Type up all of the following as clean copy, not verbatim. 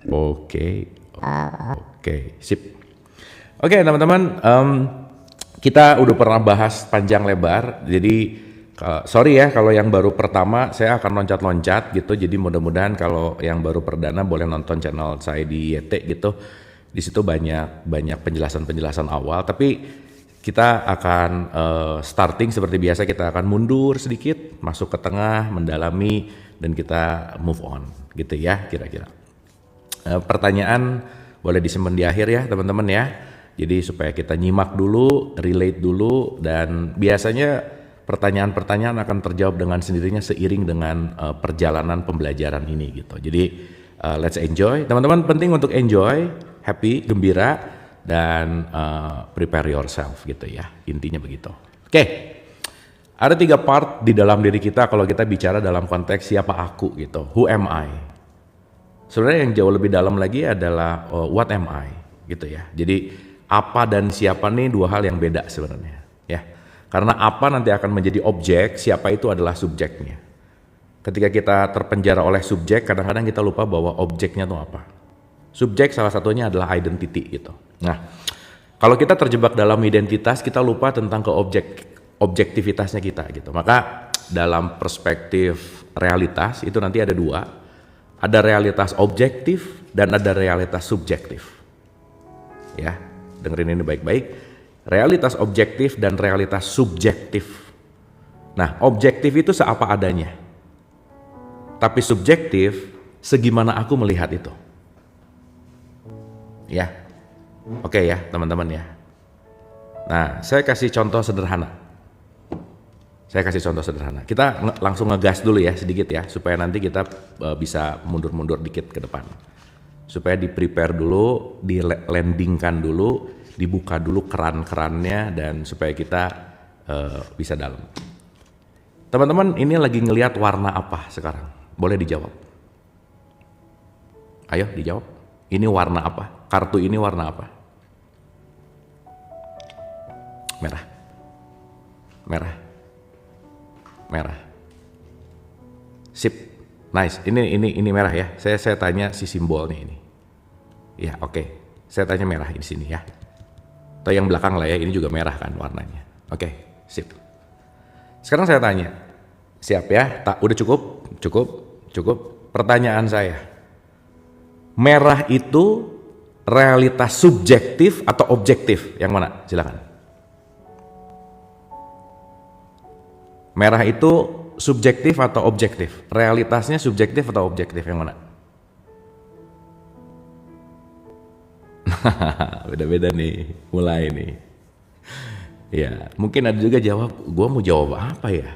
Oke, oke, sip. Oke teman-teman, kita udah pernah bahas panjang lebar, jadi sorry ya kalau yang baru pertama saya akan loncat-loncat gitu, jadi mudah-mudahan kalau yang baru perdana boleh nonton channel saya di YT gitu, di situ banyak penjelasan-penjelasan awal, tapi kita akan starting seperti biasa, kita akan mundur sedikit, masuk ke tengah, mendalami, dan kita move on gitu ya kira-kira. Pertanyaan boleh disimpan di akhir ya teman-teman ya. Jadi supaya kita nyimak dulu, relate dulu, dan biasanya pertanyaan-pertanyaan akan terjawab dengan sendirinya seiring dengan perjalanan pembelajaran ini gitu. Jadi let's enjoy. Teman-teman penting untuk enjoy, happy, gembira, dan prepare yourself gitu ya. Intinya begitu. Oke. Ada 3 part di dalam diri kita kalau kita bicara dalam konteks siapa aku gitu. Who am I? Sebenarnya yang jauh lebih dalam lagi adalah what am I gitu ya. Jadi apa dan siapa nih 2 hal yang beda sebenarnya ya. Karena apa nanti akan menjadi objek, siapa itu adalah subjeknya. Ketika kita terpenjara oleh subjek, kadang-kadang kita lupa bahwa objeknya itu apa. Subjek salah satunya adalah identity gitu. Nah, kalau kita terjebak dalam identitas, kita lupa tentang objektivitasnya kita gitu. Maka dalam perspektif realitas itu nanti ada 2. Ada realitas objektif dan ada realitas subjektif. Ya, dengerin ini baik-baik. Realitas objektif dan realitas subjektif. Nah, objektif itu seapa adanya. Tapi subjektif, segimana aku melihat itu. Ya, oke ya teman-teman ya. Nah, saya kasih contoh sederhana. Kita langsung ngegas dulu ya sedikit ya, supaya nanti kita bisa mundur-mundur dikit ke depan. Supaya di-prepare dulu, di-landingkan dulu, dibuka dulu keran-kerannya, dan supaya kita bisa dalam. Teman-teman ini lagi ngelihat warna apa sekarang? Boleh dijawab. Ayo dijawab. Ini warna apa? Kartu ini warna apa? Merah. Sip, nice. Ini merah ya. Saya tanya si simbolnya ini. Ya oke. Saya tanya merah di sini ya. Atau yang belakang lah ya. Ini juga merah kan warnanya. Oke, sip. Sekarang saya tanya. Siap ya? Udah cukup. Pertanyaan saya. Merah itu realitas subjektif atau objektif? Yang mana? Silakan. Merah itu subjektif atau objektif? Realitasnya subjektif atau objektif, yang mana? Beda-beda nih, mulai nih. Ya, mungkin ada juga jawab, gua mau jawab apa ya?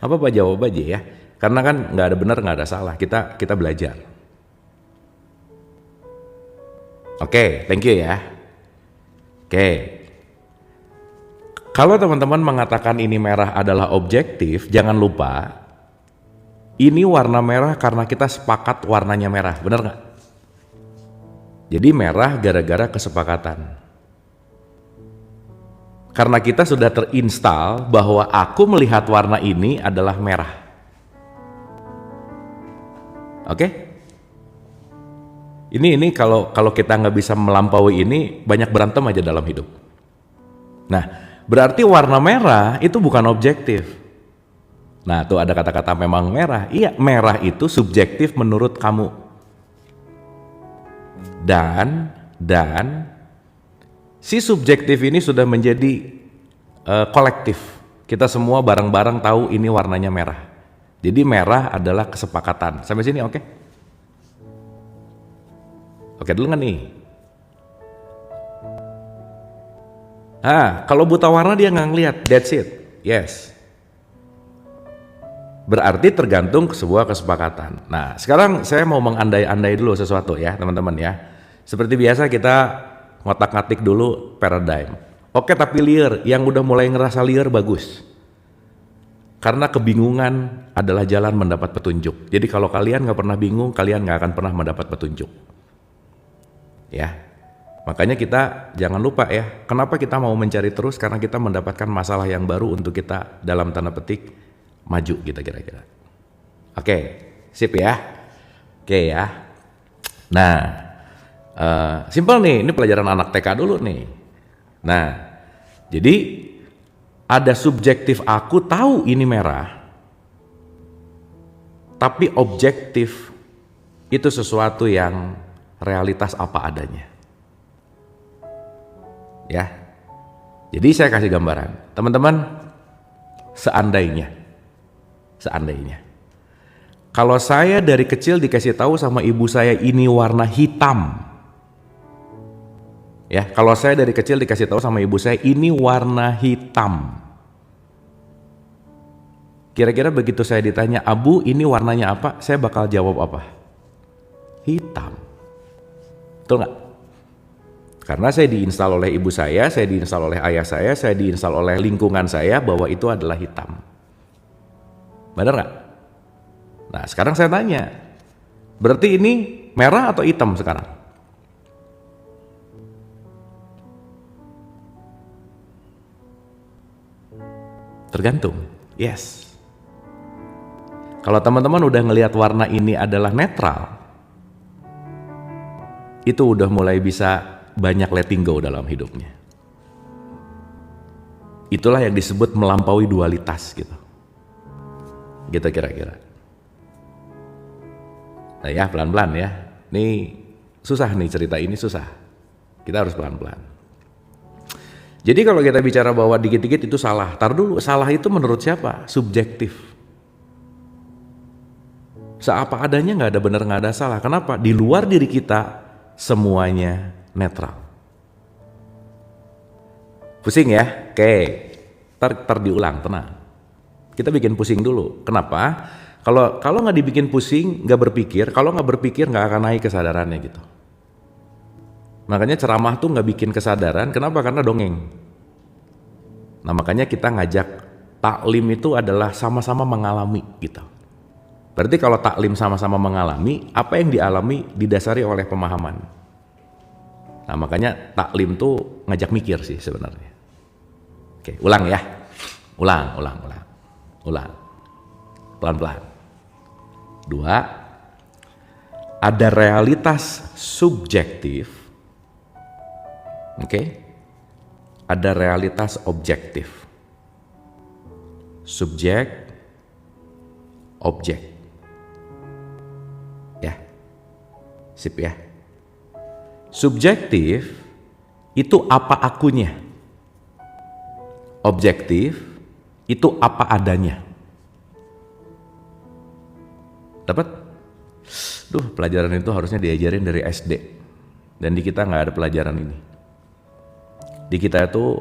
Apa jawab aja ya. Karena kan nggak ada benar, nggak ada salah. Kita belajar. Oke, thank you ya. Oke. Kalau teman-teman mengatakan ini merah adalah objektif, jangan lupa ini warna merah karena kita sepakat warnanya merah, benar nggak? Jadi merah gara-gara kesepakatan. Karena kita sudah terinstall bahwa aku melihat warna ini adalah merah. Oke? Ini kalau kita nggak bisa melampaui ini, banyak berantem aja dalam hidup. Nah, berarti warna merah itu bukan objektif. Nah, tuh ada kata-kata memang merah. Iya, merah itu subjektif menurut kamu. Dan si subjektif ini sudah menjadi kolektif. Kita semua bareng-bareng tahu ini warnanya merah. Jadi merah adalah kesepakatan. Sampai sini oke? Oke dulu nggak nih? Kalau buta warna dia nggak ngeliat, that's it. Yes. Berarti tergantung ke sebuah kesepakatan. Nah, sekarang saya mau mengandai-andai dulu sesuatu ya, teman-teman ya. Seperti biasa kita ngotak-ngatik dulu paradigm. Oke, tapi liar, yang udah mulai ngerasa liar bagus. Karena kebingungan adalah jalan mendapat petunjuk. Jadi kalau kalian nggak pernah bingung, kalian nggak akan pernah mendapat petunjuk. Ya. Makanya kita jangan lupa ya, kenapa kita mau mencari terus? Karena kita mendapatkan masalah yang baru untuk kita dalam tanda petik maju kita kira-kira. Oke, sip ya. Oke ya. Nah, simpel nih, ini pelajaran anak TK dulu nih. Nah, jadi ada subjektif aku tahu ini merah, tapi objektif itu sesuatu yang realitas apa adanya. Ya, jadi saya kasih gambaran, teman-teman, seandainya, kalau saya dari kecil dikasih tahu sama ibu saya ini warna hitam, ya, kalau saya dari kecil dikasih tahu sama ibu saya ini warna hitam, kira-kira begitu saya ditanya, Abu ini warnanya apa? Saya bakal jawab apa? Hitam. Betul nggak? Karena saya diinstal oleh ibu saya diinstal oleh ayah saya diinstal oleh lingkungan saya bahwa itu adalah hitam. Benar nggak? Nah, sekarang saya tanya, berarti ini merah atau hitam sekarang? Tergantung. Yes. Kalau teman-teman udah ngelihat warna ini adalah netral, itu udah mulai bisa banyak letting go dalam hidupnya. Itulah yang disebut melampaui dualitas gitu. Gitu kira-kira. Nah ya, pelan-pelan ya. Ini susah nih, cerita ini susah. Kita harus pelan-pelan. Jadi kalau kita bicara bahwa dikit-dikit itu salah, tar dulu, salah itu menurut siapa? Subjektif. Seapa adanya, nggak ada benar, nggak ada salah. Kenapa? Di luar diri kita semuanya netral. Pusing ya? Oke, ntar diulang, tenang. Kita bikin pusing dulu. Kenapa? Kalau nggak dibikin pusing, nggak berpikir. Kalau nggak berpikir, nggak akan naik kesadarannya gitu. Makanya ceramah tuh nggak bikin kesadaran. Kenapa? Karena dongeng. Nah makanya kita ngajak taklim itu adalah sama-sama mengalami gitu. Berarti kalau taklim sama-sama mengalami, apa yang dialami didasari oleh pemahaman. Nah makanya taklim tuh ngajak mikir sih sebenarnya. Oke, ulang ya. Ulang. Pelan-pelan. 2. Ada realitas subjektif. Oke. Ada realitas objektif. Subjek, objek. Ya. Sip ya. Subjektif itu apa akunya. Objektif itu apa adanya. Dapat? Pelajaran itu harusnya diajarin dari SD. Dan di kita nggak ada pelajaran ini. Di kita itu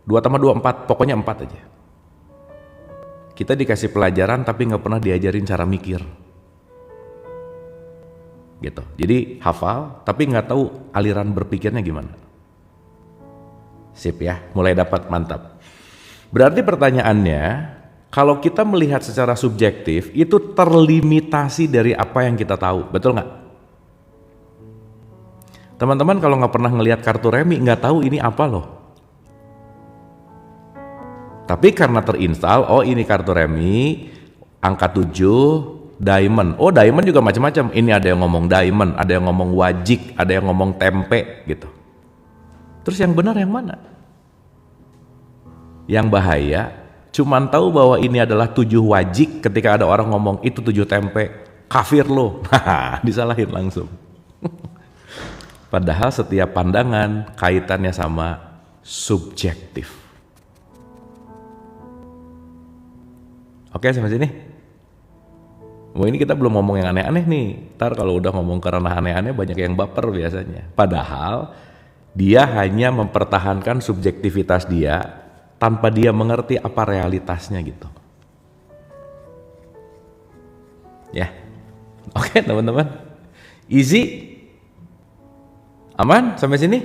2+2 4, pokoknya 4 aja. Kita dikasih pelajaran tapi nggak pernah diajarin cara mikir. Gitu. Jadi hafal tapi nggak tahu aliran berpikirnya gimana. Sip ya, mulai dapat, mantap. Berarti pertanyaannya, kalau kita melihat secara subjektif itu terlimitasi dari apa yang kita tahu, betul nggak? Teman-teman kalau nggak pernah ngelihat kartu remi nggak tahu ini apa loh. Tapi karena terinstall, oh ini kartu remi angka 7 diamond. Oh diamond juga macam-macam. Ini ada yang ngomong diamond, ada yang ngomong wajik, ada yang ngomong tempe gitu. Terus yang benar yang mana? Yang bahaya cuman tahu bahwa ini adalah 7 wajik, ketika ada orang ngomong itu 7 tempe, kafir lo. Disalahin langsung. Padahal setiap pandangan kaitannya sama subjektif. Oke, sampai sini. Ini kita belum ngomong yang aneh-aneh nih. Ntar kalau udah ngomong ke ranah aneh-aneh banyak yang baper biasanya. Padahal dia hanya mempertahankan subjektivitas dia tanpa dia mengerti apa realitasnya gitu. Ya. Oke, teman-teman. Easy. Aman sampai sini?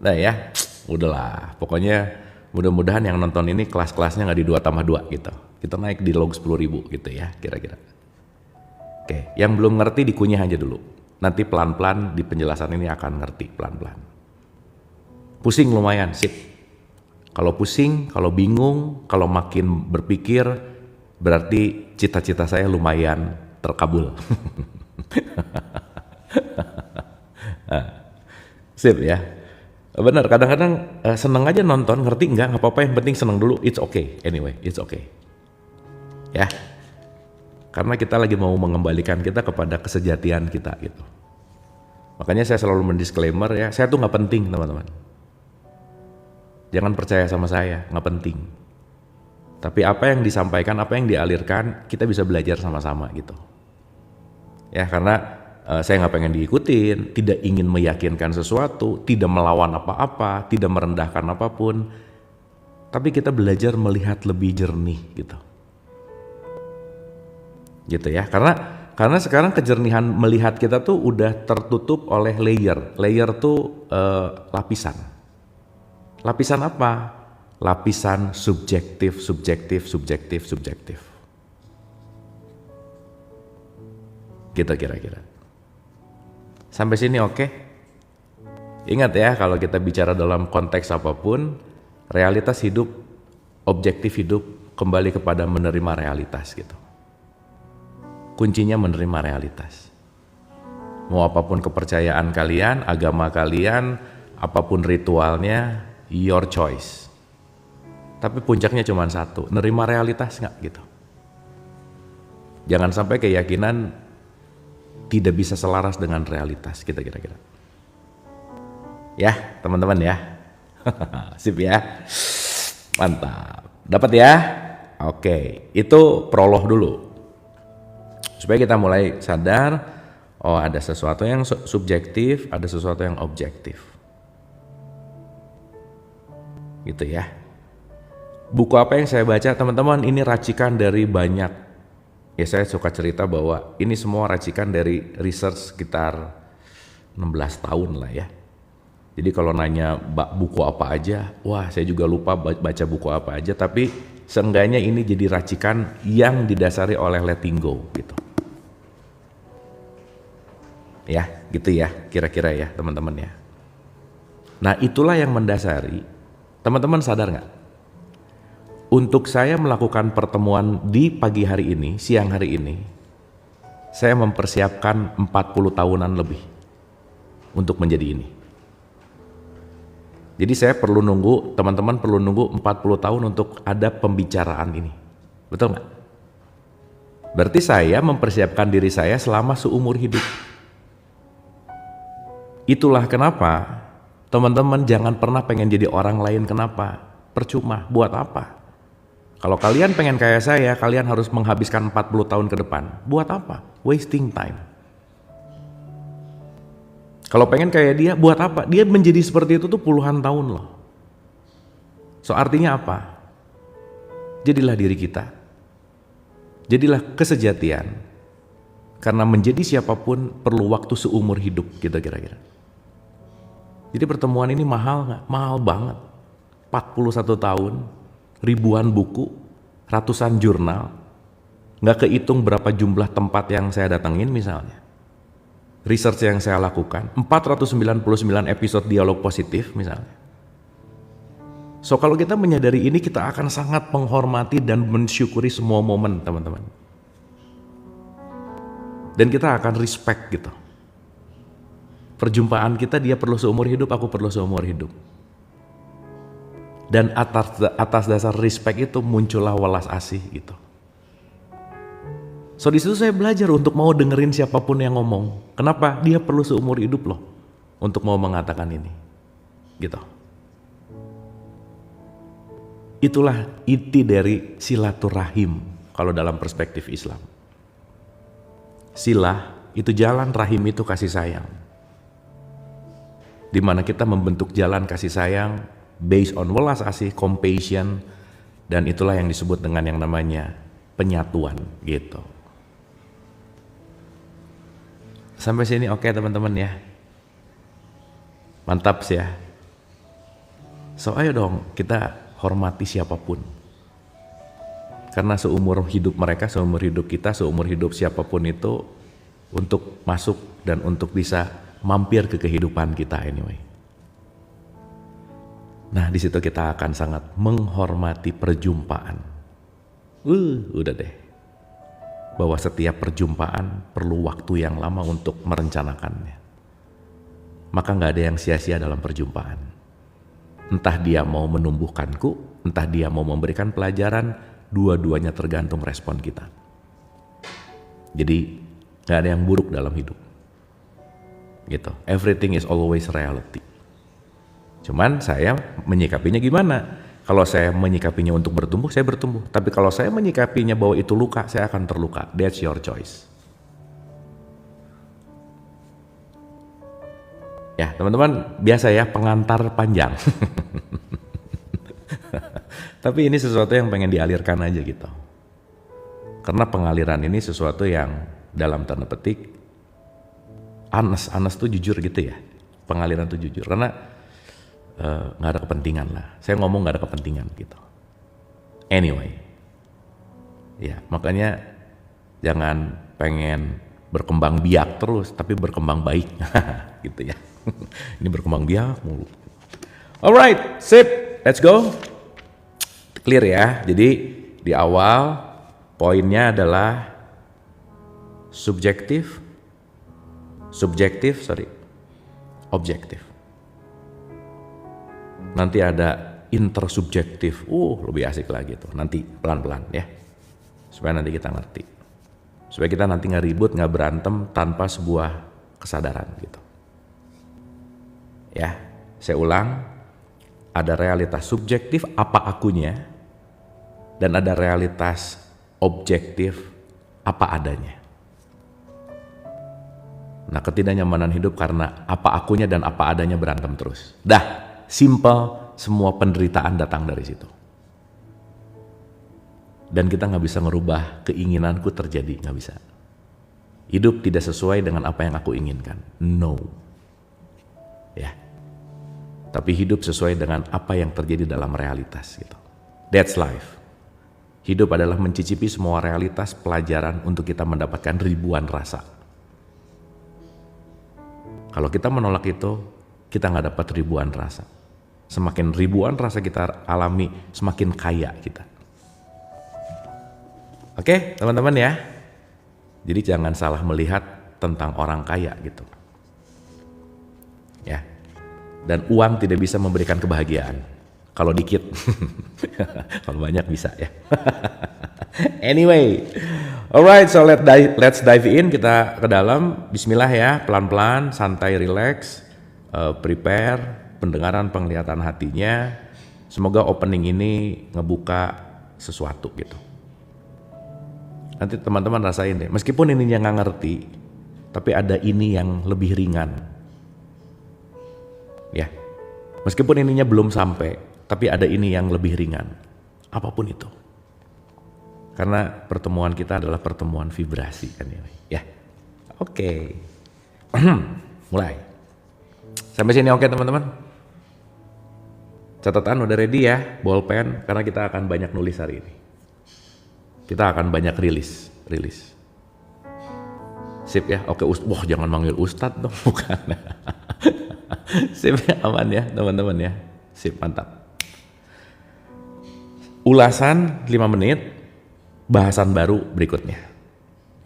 Nah ya, udahlah. Pokoknya mudah-mudahan yang nonton ini kelas-kelasnya nggak di 2+2 gitu. Kita naik di log 10.000 gitu ya kira-kira. Oke, yang belum ngerti dikunyah aja dulu. Nanti pelan-pelan di penjelasan ini akan ngerti pelan-pelan. Pusing lumayan, sip. Kalau pusing, kalau bingung, kalau makin berpikir, berarti cita-cita saya lumayan terkabul. Sip ya. Bener, kadang-kadang seneng aja nonton, ngerti nggak apa-apa, yang penting seneng dulu, it's okay, anyway, it's okay. Ya, karena kita lagi mau mengembalikan kita kepada kesejatian kita gitu. Makanya saya selalu mendisklaimer ya, saya tuh nggak penting teman-teman. Jangan percaya sama saya, nggak penting. Tapi apa yang disampaikan, apa yang dialirkan, kita bisa belajar sama-sama gitu. Ya, karena saya nggak pengen diikutin, tidak ingin meyakinkan sesuatu, tidak melawan apa-apa, tidak merendahkan apapun, tapi kita belajar melihat lebih jernih gitu. Gitu ya, karena sekarang kejernihan melihat kita tuh udah tertutup oleh layer tuh lapisan. Lapisan apa? Lapisan subjektif. Gitu kira-kira. Sampai sini oke? Ingat ya, kalau kita bicara dalam konteks apapun, realitas hidup, objektif hidup, kembali kepada menerima realitas gitu. Kuncinya menerima realitas. Mau apapun kepercayaan kalian, agama kalian, apapun ritualnya, your choice. Tapi puncaknya cuma satu, nerima realitas nggak gitu. Jangan sampai keyakinan tidak bisa selaras dengan realitas kita kira-kira. Ya teman-teman ya. Sip ya. Mantap. Dapat ya? Oke, itu prolog dulu. Supaya kita mulai sadar, oh ada sesuatu yang subjektif, ada sesuatu yang objektif. Gitu ya. Buku apa yang saya baca teman-teman, ini racikan dari banyak. Ya saya suka cerita bahwa ini semua racikan dari research sekitar 16 tahun lah ya. Jadi kalau nanya buku apa aja, wah saya juga lupa baca buku apa aja, tapi seenggaknya ini jadi racikan yang didasari oleh letting go gitu. Ya gitu ya kira-kira ya teman-teman ya. Nah itulah yang mendasari, teman-teman sadar nggak? Untuk saya melakukan pertemuan di pagi hari ini, siang hari ini, saya mempersiapkan 40 tahunan lebih untuk menjadi ini. Jadi saya perlu nunggu, teman-teman perlu nunggu 40 tahun untuk ada pembicaraan ini. Betul nggak? Berarti saya mempersiapkan diri saya selama seumur hidup. Itulah kenapa teman-teman jangan pernah pengen jadi orang lain. Kenapa? Percuma, buat apa? Kalau kalian pengen kayak saya, kalian harus menghabiskan 40 tahun ke depan. Buat apa? Wasting time. Kalau pengen kayak dia, buat apa? Dia menjadi seperti itu tuh puluhan tahun loh. So artinya apa? Jadilah diri kita. Jadilah kesejatian. Karena menjadi siapapun perlu waktu seumur hidup kita kira-kira. Jadi pertemuan ini mahal nggak? Mahal banget. 41 tahun. Ribuan buku, ratusan jurnal, nggak kehitung berapa jumlah tempat yang saya datengin misalnya. Research yang saya lakukan, 499 episode dialog positif misalnya. So kalau kita menyadari ini, kita akan sangat menghormati dan mensyukuri semua momen teman-teman. Dan kita akan respect gitu. Perjumpaan kita, dia perlu seumur hidup, aku perlu seumur hidup. Dan atas dasar respect itu muncullah welas asih gitu. So di situ saya belajar untuk mau dengerin siapapun yang ngomong. Kenapa? Dia perlu seumur hidup loh untuk mau mengatakan ini. Gitu. Itulah inti dari silaturahim kalau dalam perspektif Islam. Silah itu jalan, rahim itu kasih sayang. Di mana kita membentuk jalan kasih sayang based on welas asih, compassion, dan itulah yang disebut dengan yang namanya penyatuan gitu. Sampai sini oke teman-teman ya. Mantap sih ya. So ayo dong kita hormati siapapun. Karena seumur hidup mereka, seumur hidup kita, seumur hidup siapapun itu untuk masuk dan untuk bisa mampir ke kehidupan kita anyway. Nah di situ kita akan sangat menghormati perjumpaan. Udah deh. Bahwa setiap perjumpaan perlu waktu yang lama untuk merencanakannya. maka nggak ada yang sia-sia dalam perjumpaan. Entah dia mau menumbuhkanku, entah dia mau memberikan pelajaran, dua-duanya tergantung respon kita. Jadi nggak ada yang buruk dalam hidup. Gitu. Everything is always reality. Cuman saya menyikapinya gimana? Kalau saya menyikapinya untuk bertumbuh, saya bertumbuh. Tapi kalau saya menyikapinya bahwa itu luka, saya akan terluka. That's your choice. Ya teman-teman, biasa ya pengantar panjang. Tapi ini sesuatu yang pengen dialirkan aja gitu. Karena pengaliran ini sesuatu yang dalam tanda petik honest tuh jujur gitu ya. Pengaliran tuh jujur karena nggak ada kepentingan lah. Saya ngomong nggak ada kepentingan gitu. Anyway, ya makanya jangan pengen berkembang biak terus, tapi berkembang baik, gitu ya. Ini berkembang biak mulu. Alright, sip, let's go. Clear ya. Jadi di awal poinnya adalah objektif. Nanti ada intersubjektif, lebih asik lagi tuh. Nanti pelan-pelan ya, supaya nanti kita ngerti, supaya kita nanti nggak ribut, nggak berantem tanpa sebuah kesadaran gitu. Ya, saya ulang, ada realitas subjektif apa akunya, dan ada realitas objektif apa adanya. Nah, ketidaknyamanan hidup karena apa akunya dan apa adanya berantem terus. Dah. Simple, semua penderitaan datang dari situ. Dan kita nggak bisa ngerubah keinginanku terjadi, nggak bisa. Hidup tidak sesuai dengan apa yang aku inginkan, no. Ya, tapi hidup sesuai dengan apa yang terjadi dalam realitas gitu. That's life. Hidup adalah mencicipi semua realitas pelajaran untuk kita mendapatkan ribuan rasa. Kalau kita menolak itu, kita nggak dapat ribuan rasa. Semakin ribuan rasa kita alami, semakin kaya kita. Oke, teman-teman ya. Jadi jangan salah melihat tentang orang kaya gitu. Ya. Dan uang tidak bisa memberikan kebahagiaan. Kalau dikit. Kalau banyak bisa ya. Anyway. Alright, so let's dive in. Kita ke dalam. Bismillah ya, pelan-pelan, santai, relax, prepare pendengaran, penglihatan hatinya. Semoga opening ini ngebuka sesuatu gitu. Nanti teman-teman rasain deh, meskipun ininya nggak ngerti, tapi ada ini yang lebih ringan. Ya, meskipun ininya belum sampai, tapi ada ini yang lebih ringan. Apapun itu. Karena pertemuan kita adalah pertemuan vibrasi kan ya. Oke. Mulai. Sampai sini oke teman-teman? Catatan udah ready ya, bolpen, karena kita akan banyak nulis hari ini. Kita akan banyak rilis. Sip ya, oke. Wah jangan manggil Ustadz dong, bukan. Sip ya, aman ya teman-teman ya. Sip, mantap. Ulasan 5 menit, bahasan baru berikutnya.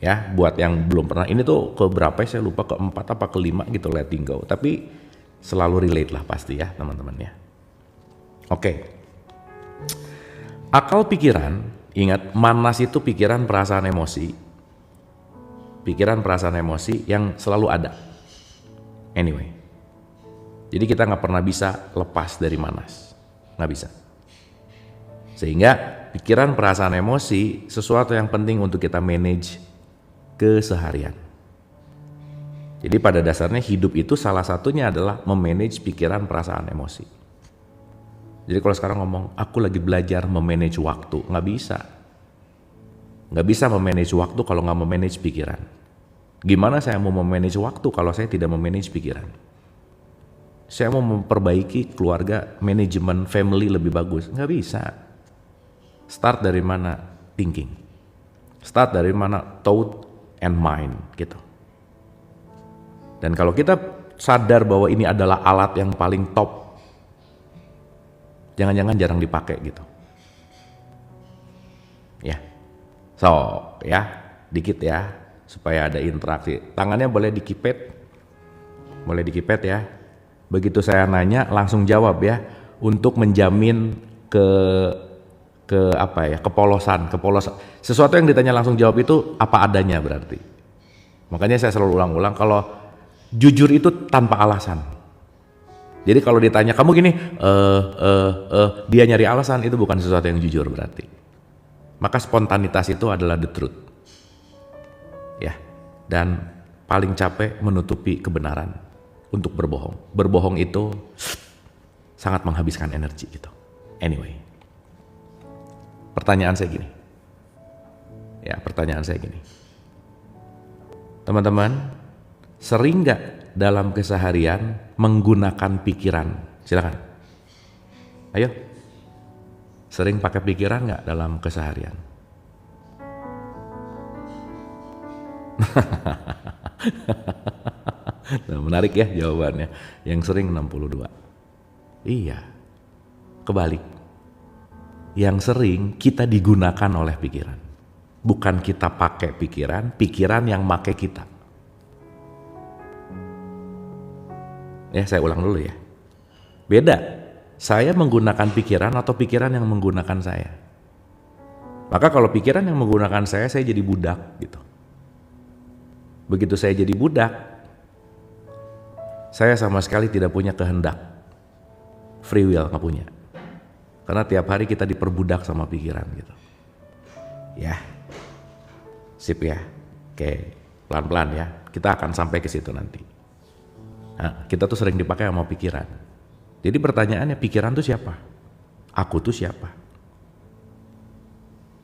Ya, buat yang belum pernah, ini tuh ke berapa saya lupa, ke-4 apa ke-5 gitu, letting go. Tapi selalu relate lah pasti ya teman-teman ya. Oke. Akal pikiran, ingat manas itu pikiran, perasaan, emosi. Pikiran, perasaan, emosi yang selalu ada. Anyway. Jadi kita nggak pernah bisa lepas dari manas. Nggak bisa. Sehingga pikiran, perasaan, emosi sesuatu yang penting untuk kita manage keseharian. Jadi pada dasarnya hidup itu salah satunya adalah memanage pikiran, perasaan, emosi. Jadi kalau sekarang ngomong, aku lagi belajar memanage waktu, nggak bisa. Nggak bisa memanage waktu kalau nggak memanage pikiran. Gimana saya mau memanage waktu kalau saya tidak memanage pikiran? Saya mau memperbaiki keluarga, manajemen family lebih bagus, nggak bisa. Start dari mana? Thinking. Start dari mana? Thought and mind gitu. Dan kalau kita sadar bahwa ini adalah alat yang paling top, jangan-jangan jarang dipakai gitu. Ya. So, ya, dikit ya supaya ada interaksi. Tangannya boleh dikipet. boleh dikipet ya. Begitu saya nanya langsung jawab ya, untuk menjamin kepolosan. Sesuatu yang ditanya langsung jawab itu apa adanya berarti. Makanya saya selalu ulang-ulang kalau jujur itu tanpa alasan. Jadi kalau ditanya kamu gini, dia nyari alasan, itu bukan sesuatu yang jujur berarti. Maka spontanitas itu adalah the truth. Ya, dan paling capek menutupi kebenaran untuk berbohong. Berbohong itu sangat menghabiskan energi gitu. Anyway, pertanyaan saya gini. Teman-teman, sering nggak dalam keseharian menggunakan pikiran? Silakan. Ayo. Sering pakai pikiran nggak dalam keseharian? Nah, menarik ya jawabannya. Yang sering 62. Iya. Kebalik. Yang sering kita digunakan oleh pikiran. Bukan kita pakai pikiran yang pakai kita. Ya, saya ulang dulu ya. Beda. Saya menggunakan pikiran atau pikiran yang menggunakan saya. Maka kalau pikiran yang menggunakan saya jadi budak gitu. Begitu saya jadi budak, saya sama sekali tidak punya kehendak. Free will nggak punya. Karena tiap hari kita diperbudak sama pikiran gitu. Ya. Sip ya. Oke, pelan-pelan ya. Kita akan sampai ke situ nanti. Nah, kita tuh sering dipakai sama pikiran. Jadi pertanyaannya, pikiran tuh siapa? Aku tuh siapa?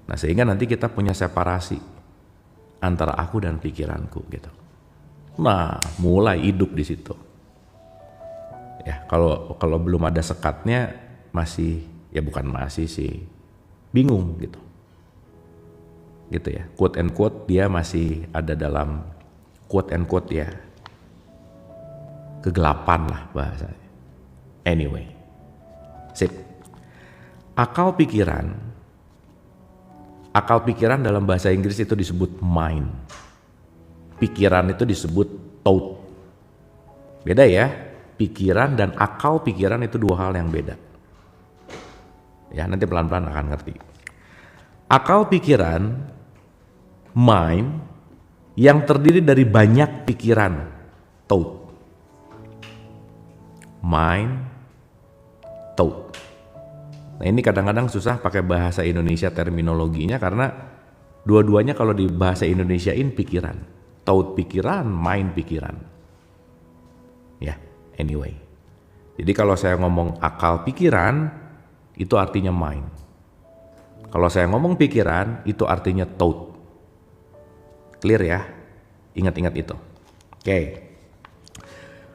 Nah, sehingga nanti kita punya separasi antara aku dan pikiranku gitu. Nah, mulai hidup di situ. Ya, kalau belum ada sekatnya masih bingung gitu. Gitu ya. Quote and quote dia masih ada dalam quote and quote ya. Kegelapan lah bahasanya. Anyway, sip. Akal pikiran dalam bahasa Inggris itu disebut mind. Pikiran itu disebut thought. Beda ya, pikiran dan akal pikiran itu dua hal yang beda. Ya, nanti pelan-pelan akan ngerti. Akal pikiran, mind, yang terdiri dari banyak pikiran, thought. Mind, thought. Nah, ini kadang-kadang susah pakai bahasa Indonesia terminologinya karena dua-duanya kalau di bahasa Indonesiain pikiran. Thought pikiran, mind pikiran. Ya, anyway. Jadi kalau saya ngomong akal pikiran, itu artinya mind. Kalau saya ngomong pikiran, itu artinya thought. Clear ya? Ingat-ingat itu. Oke.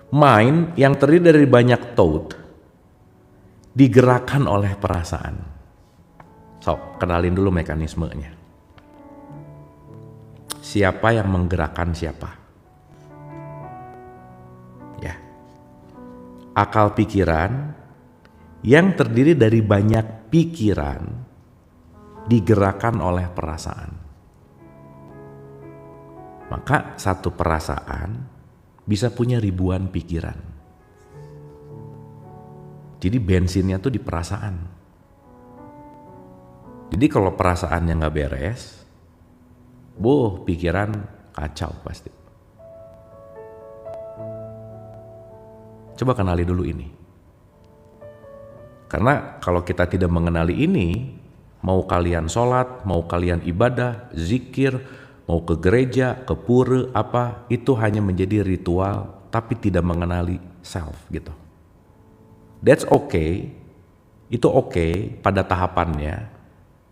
Mind yang terdiri dari banyak thought digerakkan oleh perasaan. So, kenalin dulu mekanismenya. Siapa yang menggerakkan siapa? Ya. Akal pikiran yang terdiri dari banyak pikiran digerakkan oleh perasaan. Maka satu perasaan bisa punya ribuan pikiran. Jadi bensinnya tuh di perasaan. Jadi kalau perasaannya nggak beres, pikiran kacau pasti. Coba kenali dulu ini. Karena kalau kita tidak mengenali ini, mau kalian sholat, mau kalian ibadah, zikir, mau ke gereja, ke pura, itu hanya menjadi ritual, tapi tidak mengenali self gitu. That's okay, itu okay pada tahapannya,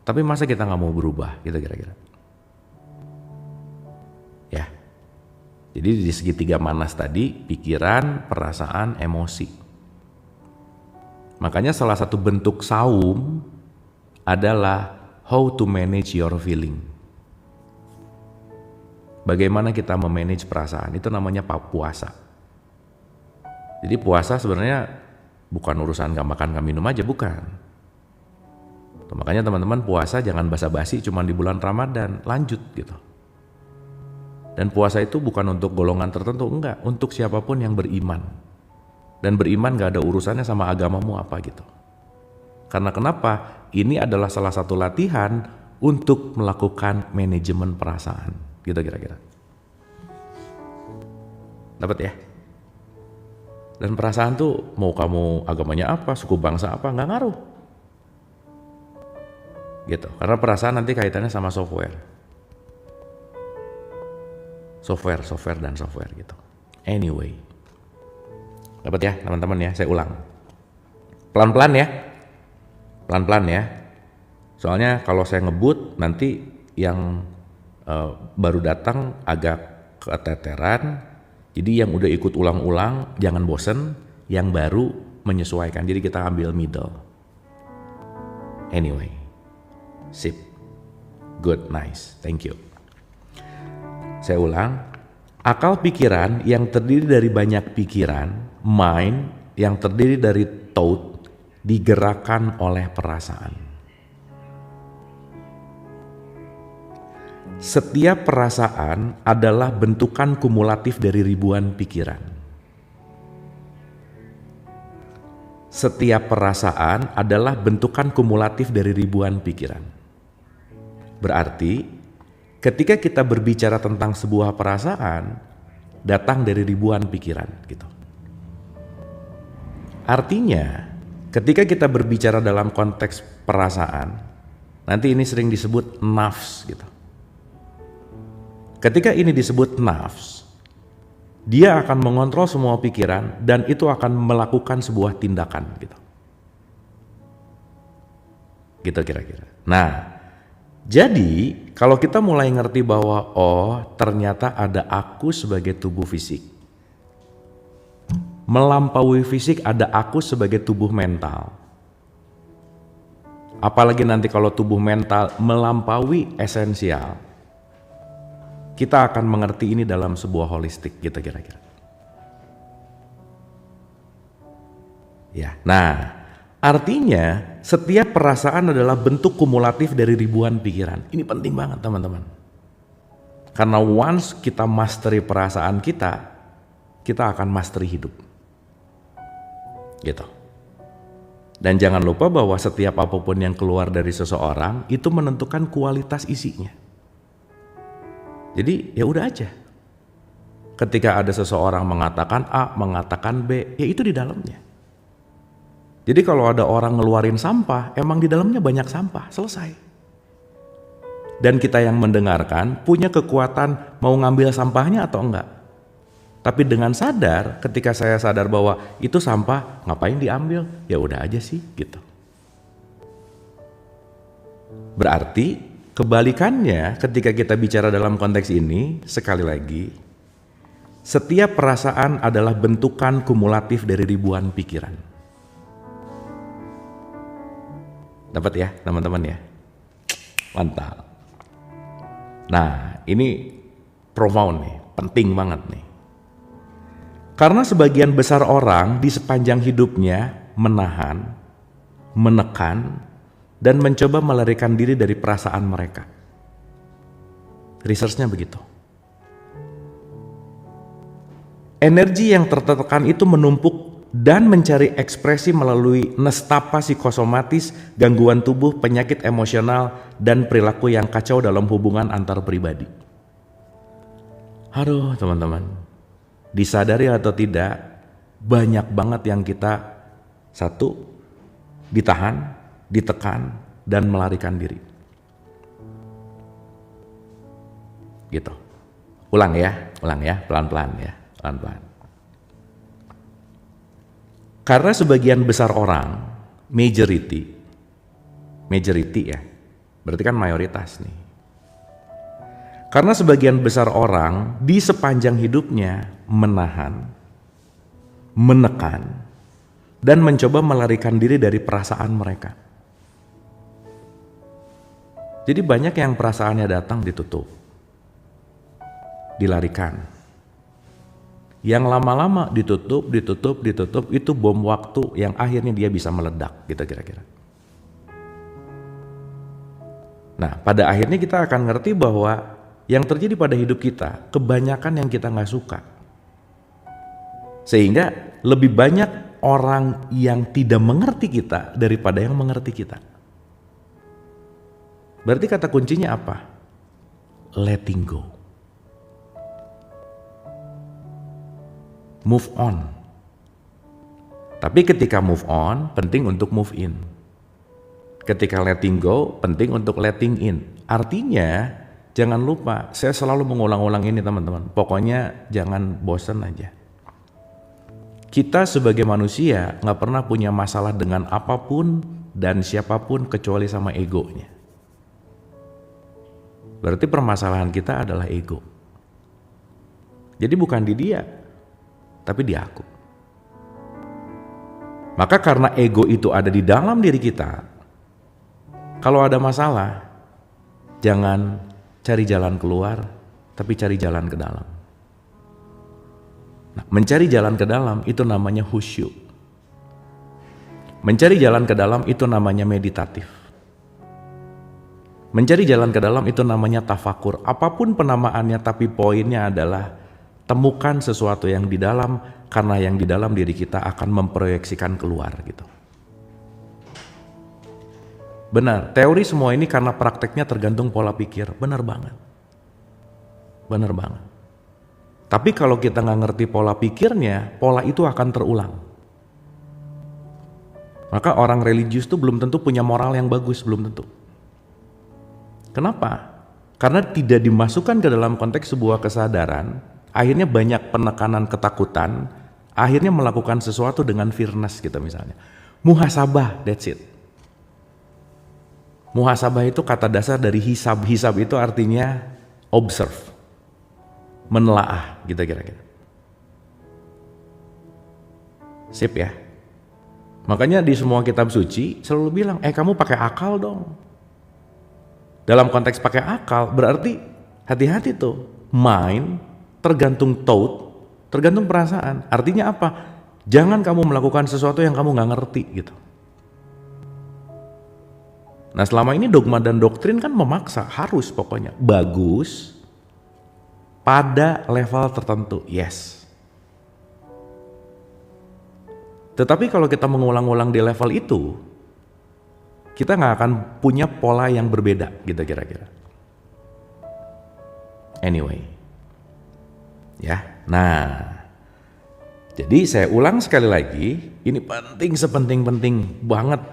tapi masa kita nggak mau berubah gitu kira-kira? Ya, jadi di segitiga manas tadi, pikiran, perasaan, emosi. Makanya salah satu bentuk saum adalah how to manage your feeling. Bagaimana kita memanage perasaan, itu namanya puasa. Jadi puasa sebenarnya bukan urusan gak makan gak minum aja, bukan. Makanya teman-teman puasa jangan basa-basi cuma di bulan Ramadan, lanjut gitu. Dan puasa itu bukan untuk golongan tertentu, enggak, untuk siapapun yang beriman. Dan beriman gak ada urusannya sama agamamu apa gitu. Karena kenapa? Ini adalah salah satu latihan untuk melakukan manajemen perasaan, gitu kira-kira. Dapat ya? Dan perasaan tuh mau kamu agamanya apa, suku bangsa apa, nggak ngaruh. Gitu. Karena perasaan nanti kaitannya sama software gitu. Anyway, dapat ya teman-teman ya, saya ulang. Pelan-pelan ya. Soalnya kalau saya ngebut nanti yang baru datang agak keteteran. Jadi yang udah ikut ulang-ulang jangan bosen, yang baru menyesuaikan. Jadi kita ambil middle. Anyway, sip, good, nice, thank you. Saya ulang, akal pikiran yang terdiri dari banyak pikiran, mind yang terdiri dari thought, digerakkan oleh perasaan. Setiap perasaan adalah bentukan kumulatif dari ribuan pikiran. Setiap perasaan adalah bentukan kumulatif dari ribuan pikiran. Berarti, ketika kita berbicara tentang sebuah perasaan, datang dari ribuan pikiran gitu. Artinya, ketika kita berbicara dalam konteks perasaan, nanti ini sering disebut nafs gitu. Ketika ini disebut nafs, dia akan mengontrol semua pikiran dan itu akan melakukan sebuah tindakan gitu. Gitu kira-kira. Nah, jadi kalau kita mulai ngerti bahwa ternyata ada aku sebagai tubuh fisik. Melampaui fisik ada aku sebagai tubuh mental. Apalagi nanti kalau tubuh mental melampaui esensial. Kita akan mengerti ini dalam sebuah holistik gitu kira-kira. Ya, nah artinya setiap perasaan adalah bentuk kumulatif dari ribuan pikiran. Ini penting banget teman-teman. Karena once kita mastery perasaan kita akan mastery hidup. Gitu. Dan jangan lupa bahwa setiap apapun yang keluar dari seseorang itu menentukan kualitas isinya. Jadi ya udah aja. Ketika ada seseorang mengatakan A, mengatakan B, ya itu di dalamnya. Jadi kalau ada orang ngeluarin sampah, emang di dalamnya banyak sampah, selesai. Dan kita yang mendengarkan punya kekuatan mau ngambil sampahnya atau enggak. Tapi dengan sadar, ketika saya sadar bahwa itu sampah, ngapain diambil? Ya udah aja sih, gitu. Berarti kebalikannya, ketika kita bicara dalam konteks ini, sekali lagi, setiap perasaan adalah bentukan kumulatif dari ribuan pikiran. Dapat ya, teman-teman ya? Mantap. Nah, ini profound nih, penting banget nih. Karena sebagian besar orang di sepanjang hidupnya menahan, menekan, dan mencoba melarikan diri dari perasaan mereka. Researchnya begitu. Energi yang tertekan itu menumpuk dan mencari ekspresi melalui nestapa psikosomatis, gangguan tubuh, penyakit emosional, dan perilaku yang kacau dalam hubungan antar pribadi. Aduh teman-teman, disadari atau tidak, banyak banget yang kita ditahan, ditekan, dan melarikan diri. Gitu. Ulang ya, pelan-pelan ya, pelan-pelan. Karena sebagian besar orang, majority ya, berarti kan mayoritas nih. Karena sebagian besar orang di sepanjang hidupnya menahan, menekan, dan mencoba melarikan diri dari perasaan mereka. Jadi banyak yang perasaannya datang ditutup, dilarikan. Yang lama-lama ditutup, itu bom waktu yang akhirnya dia bisa meledak gitu kira-kira. Nah pada akhirnya kita akan ngerti bahwa yang terjadi pada hidup kita, kebanyakan yang kita nggak suka. Sehingga lebih banyak orang yang tidak mengerti kita daripada yang mengerti kita. Berarti kata kuncinya apa? Letting go. Move on. Tapi ketika move on, penting untuk move in. Ketika letting go, penting untuk letting in. Artinya, jangan lupa, saya selalu mengulang-ulang ini teman-teman. Pokoknya jangan bosan aja. Kita sebagai manusia nggak pernah punya masalah dengan apapun dan siapapun kecuali sama egonya. Berarti permasalahan kita adalah ego. Jadi bukan di dia, tapi di aku. Maka karena ego itu ada di dalam diri kita, kalau ada masalah, jangan cari jalan keluar, tapi cari jalan ke dalam. Nah, mencari jalan ke dalam itu namanya khusyuk. Mencari jalan ke dalam itu namanya meditatif. Mencari jalan ke dalam itu namanya tafakur. Apapun penamaannya, tapi poinnya adalah temukan sesuatu yang di dalam, karena yang di dalam diri kita akan memproyeksikan keluar gitu. Benar, teori semua ini karena prakteknya tergantung pola pikir. Benar banget. Benar banget. Tapi kalau kita nggak ngerti pola pikirnya, pola itu akan terulang. Maka orang religius tuh belum tentu punya moral yang bagus, belum tentu. Kenapa? Karena tidak dimasukkan ke dalam konteks sebuah kesadaran, akhirnya banyak penekanan ketakutan, akhirnya melakukan sesuatu dengan fearness gitu misalnya. Muhasabah, that's it. Muhasabah itu kata dasar dari hisab. Hisab itu artinya observe, menelaah gitu kira-kira. Sip ya. Makanya di semua kitab suci selalu bilang, kamu pakai akal dong. Dalam konteks pakai akal berarti hati-hati tuh. Mind tergantung thought, tergantung perasaan. Artinya apa? Jangan kamu melakukan sesuatu yang kamu nggak ngerti gitu. Nah selama ini dogma dan doktrin kan memaksa, harus pokoknya bagus pada level tertentu, yes. Tetapi kalau kita mengulang-ulang di level itu, kita nggak akan punya pola yang berbeda gitu kira-kira. Anyway, ya. Nah, jadi saya ulang sekali lagi, ini penting sepenting-penting banget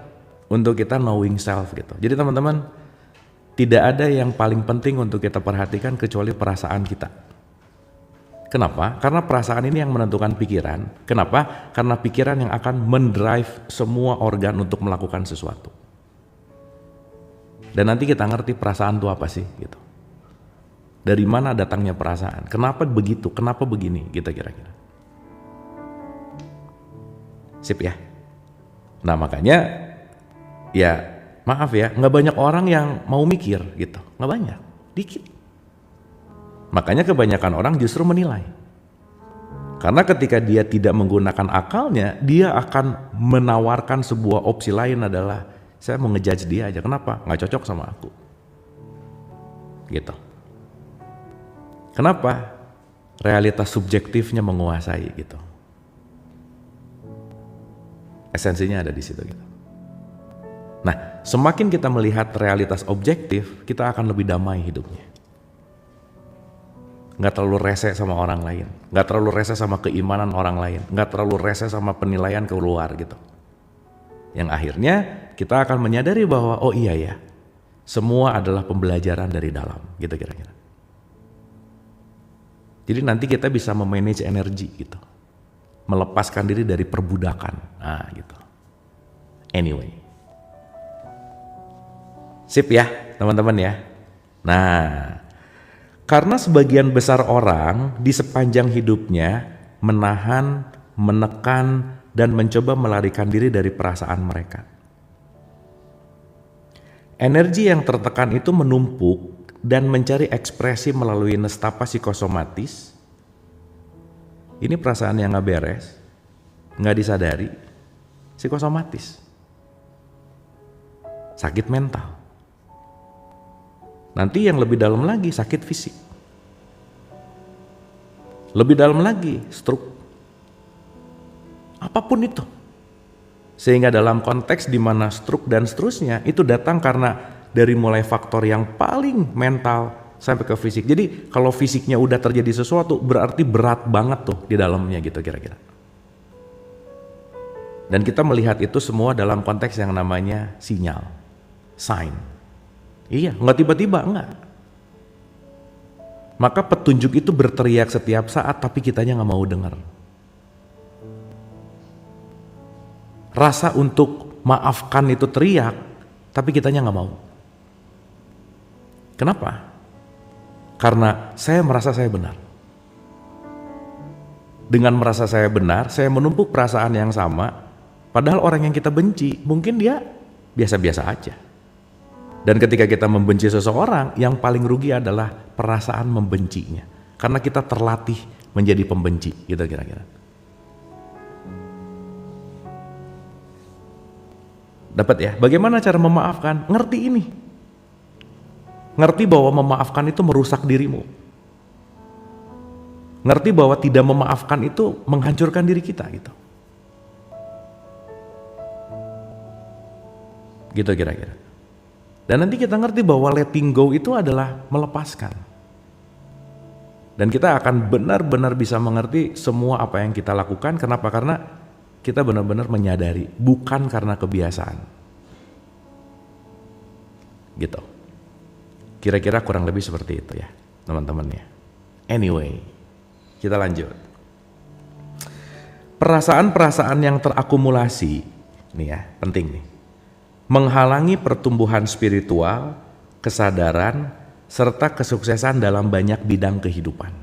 untuk kita knowing self gitu. Jadi teman-teman, tidak ada yang paling penting untuk kita perhatikan kecuali perasaan kita. Kenapa? Karena perasaan ini yang menentukan pikiran. Kenapa? Karena pikiran yang akan mendrive semua organ untuk melakukan sesuatu. Dan nanti kita ngerti perasaan itu apa sih gitu. Dari mana datangnya perasaan? Kenapa begitu? Kenapa begini? Gitu kira-kira. Sip ya. Nah makanya ya maaf ya, nggak banyak orang yang mau mikir gitu. Nggak banyak, dikit. Makanya kebanyakan orang justru menilai. Karena ketika dia tidak menggunakan akalnya, dia akan menawarkan sebuah opsi lain adalah saya mau ngejudge dia aja, kenapa? Nggak cocok sama aku. Gitu. Kenapa? Realitas subjektifnya menguasai gitu. Esensinya ada di situ gitu. Nah, semakin kita melihat realitas objektif, kita akan lebih damai hidupnya. Nggak terlalu rese sama orang lain, nggak terlalu rese sama keimanan orang lain, nggak terlalu rese sama penilaian keluar gitu. Yang akhirnya kita akan menyadari bahwa oh iya ya, semua adalah pembelajaran dari dalam gitu kira-kira. Jadi nanti kita bisa memanage energi gitu, melepaskan diri dari perbudakan, nah gitu. Anyway, sip ya teman-teman ya. Nah, karena sebagian besar orang di sepanjang hidupnya menahan, menekan, dan mencoba melarikan diri dari perasaan mereka. Energi yang tertekan itu menumpuk dan mencari ekspresi melalui nestapa psikosomatis. Ini perasaan yang nggak beres, nggak disadari, psikosomatis. Sakit mental. Nanti yang lebih dalam lagi sakit fisik. Lebih dalam lagi stroke. Apapun itu. Sehingga dalam konteks di mana stroke dan seterusnya itu datang karena dari mulai faktor yang paling mental sampai ke fisik. Jadi kalau fisiknya udah terjadi sesuatu berarti berat banget tuh di dalamnya gitu kira-kira. Dan kita melihat itu semua dalam konteks yang namanya sinyal, sign. Iya, nggak tiba-tiba, enggak. Maka petunjuk itu berteriak setiap saat tapi kitanya nggak mau dengar. Rasa untuk maafkan itu teriak, tapi kitanya nggak mau. Kenapa? Karena saya merasa saya benar. Dengan merasa saya benar, saya menumpuk perasaan yang sama, padahal orang yang kita benci, mungkin dia biasa-biasa aja. Dan ketika kita membenci seseorang, yang paling rugi adalah perasaan membencinya. Karena kita terlatih menjadi pembenci, gitu kira-kira. Dapat ya? Bagaimana cara memaafkan? Ngerti ini. Ngerti bahwa memaafkan itu merusak dirimu. Ngerti bahwa tidak memaafkan itu menghancurkan diri kita gitu. Gitu kira-kira. Dan nanti kita ngerti bahwa letting go itu adalah melepaskan. Dan kita akan benar-benar bisa mengerti semua apa yang kita lakukan. Kenapa? Karena kita benar-benar menyadari, bukan karena kebiasaan. Gitu. Kira-kira kurang lebih seperti itu ya, teman-teman ya. Anyway, kita lanjut. Perasaan-perasaan yang terakumulasi, nih ya, penting nih. Menghalangi pertumbuhan spiritual, kesadaran, serta kesuksesan dalam banyak bidang kehidupan.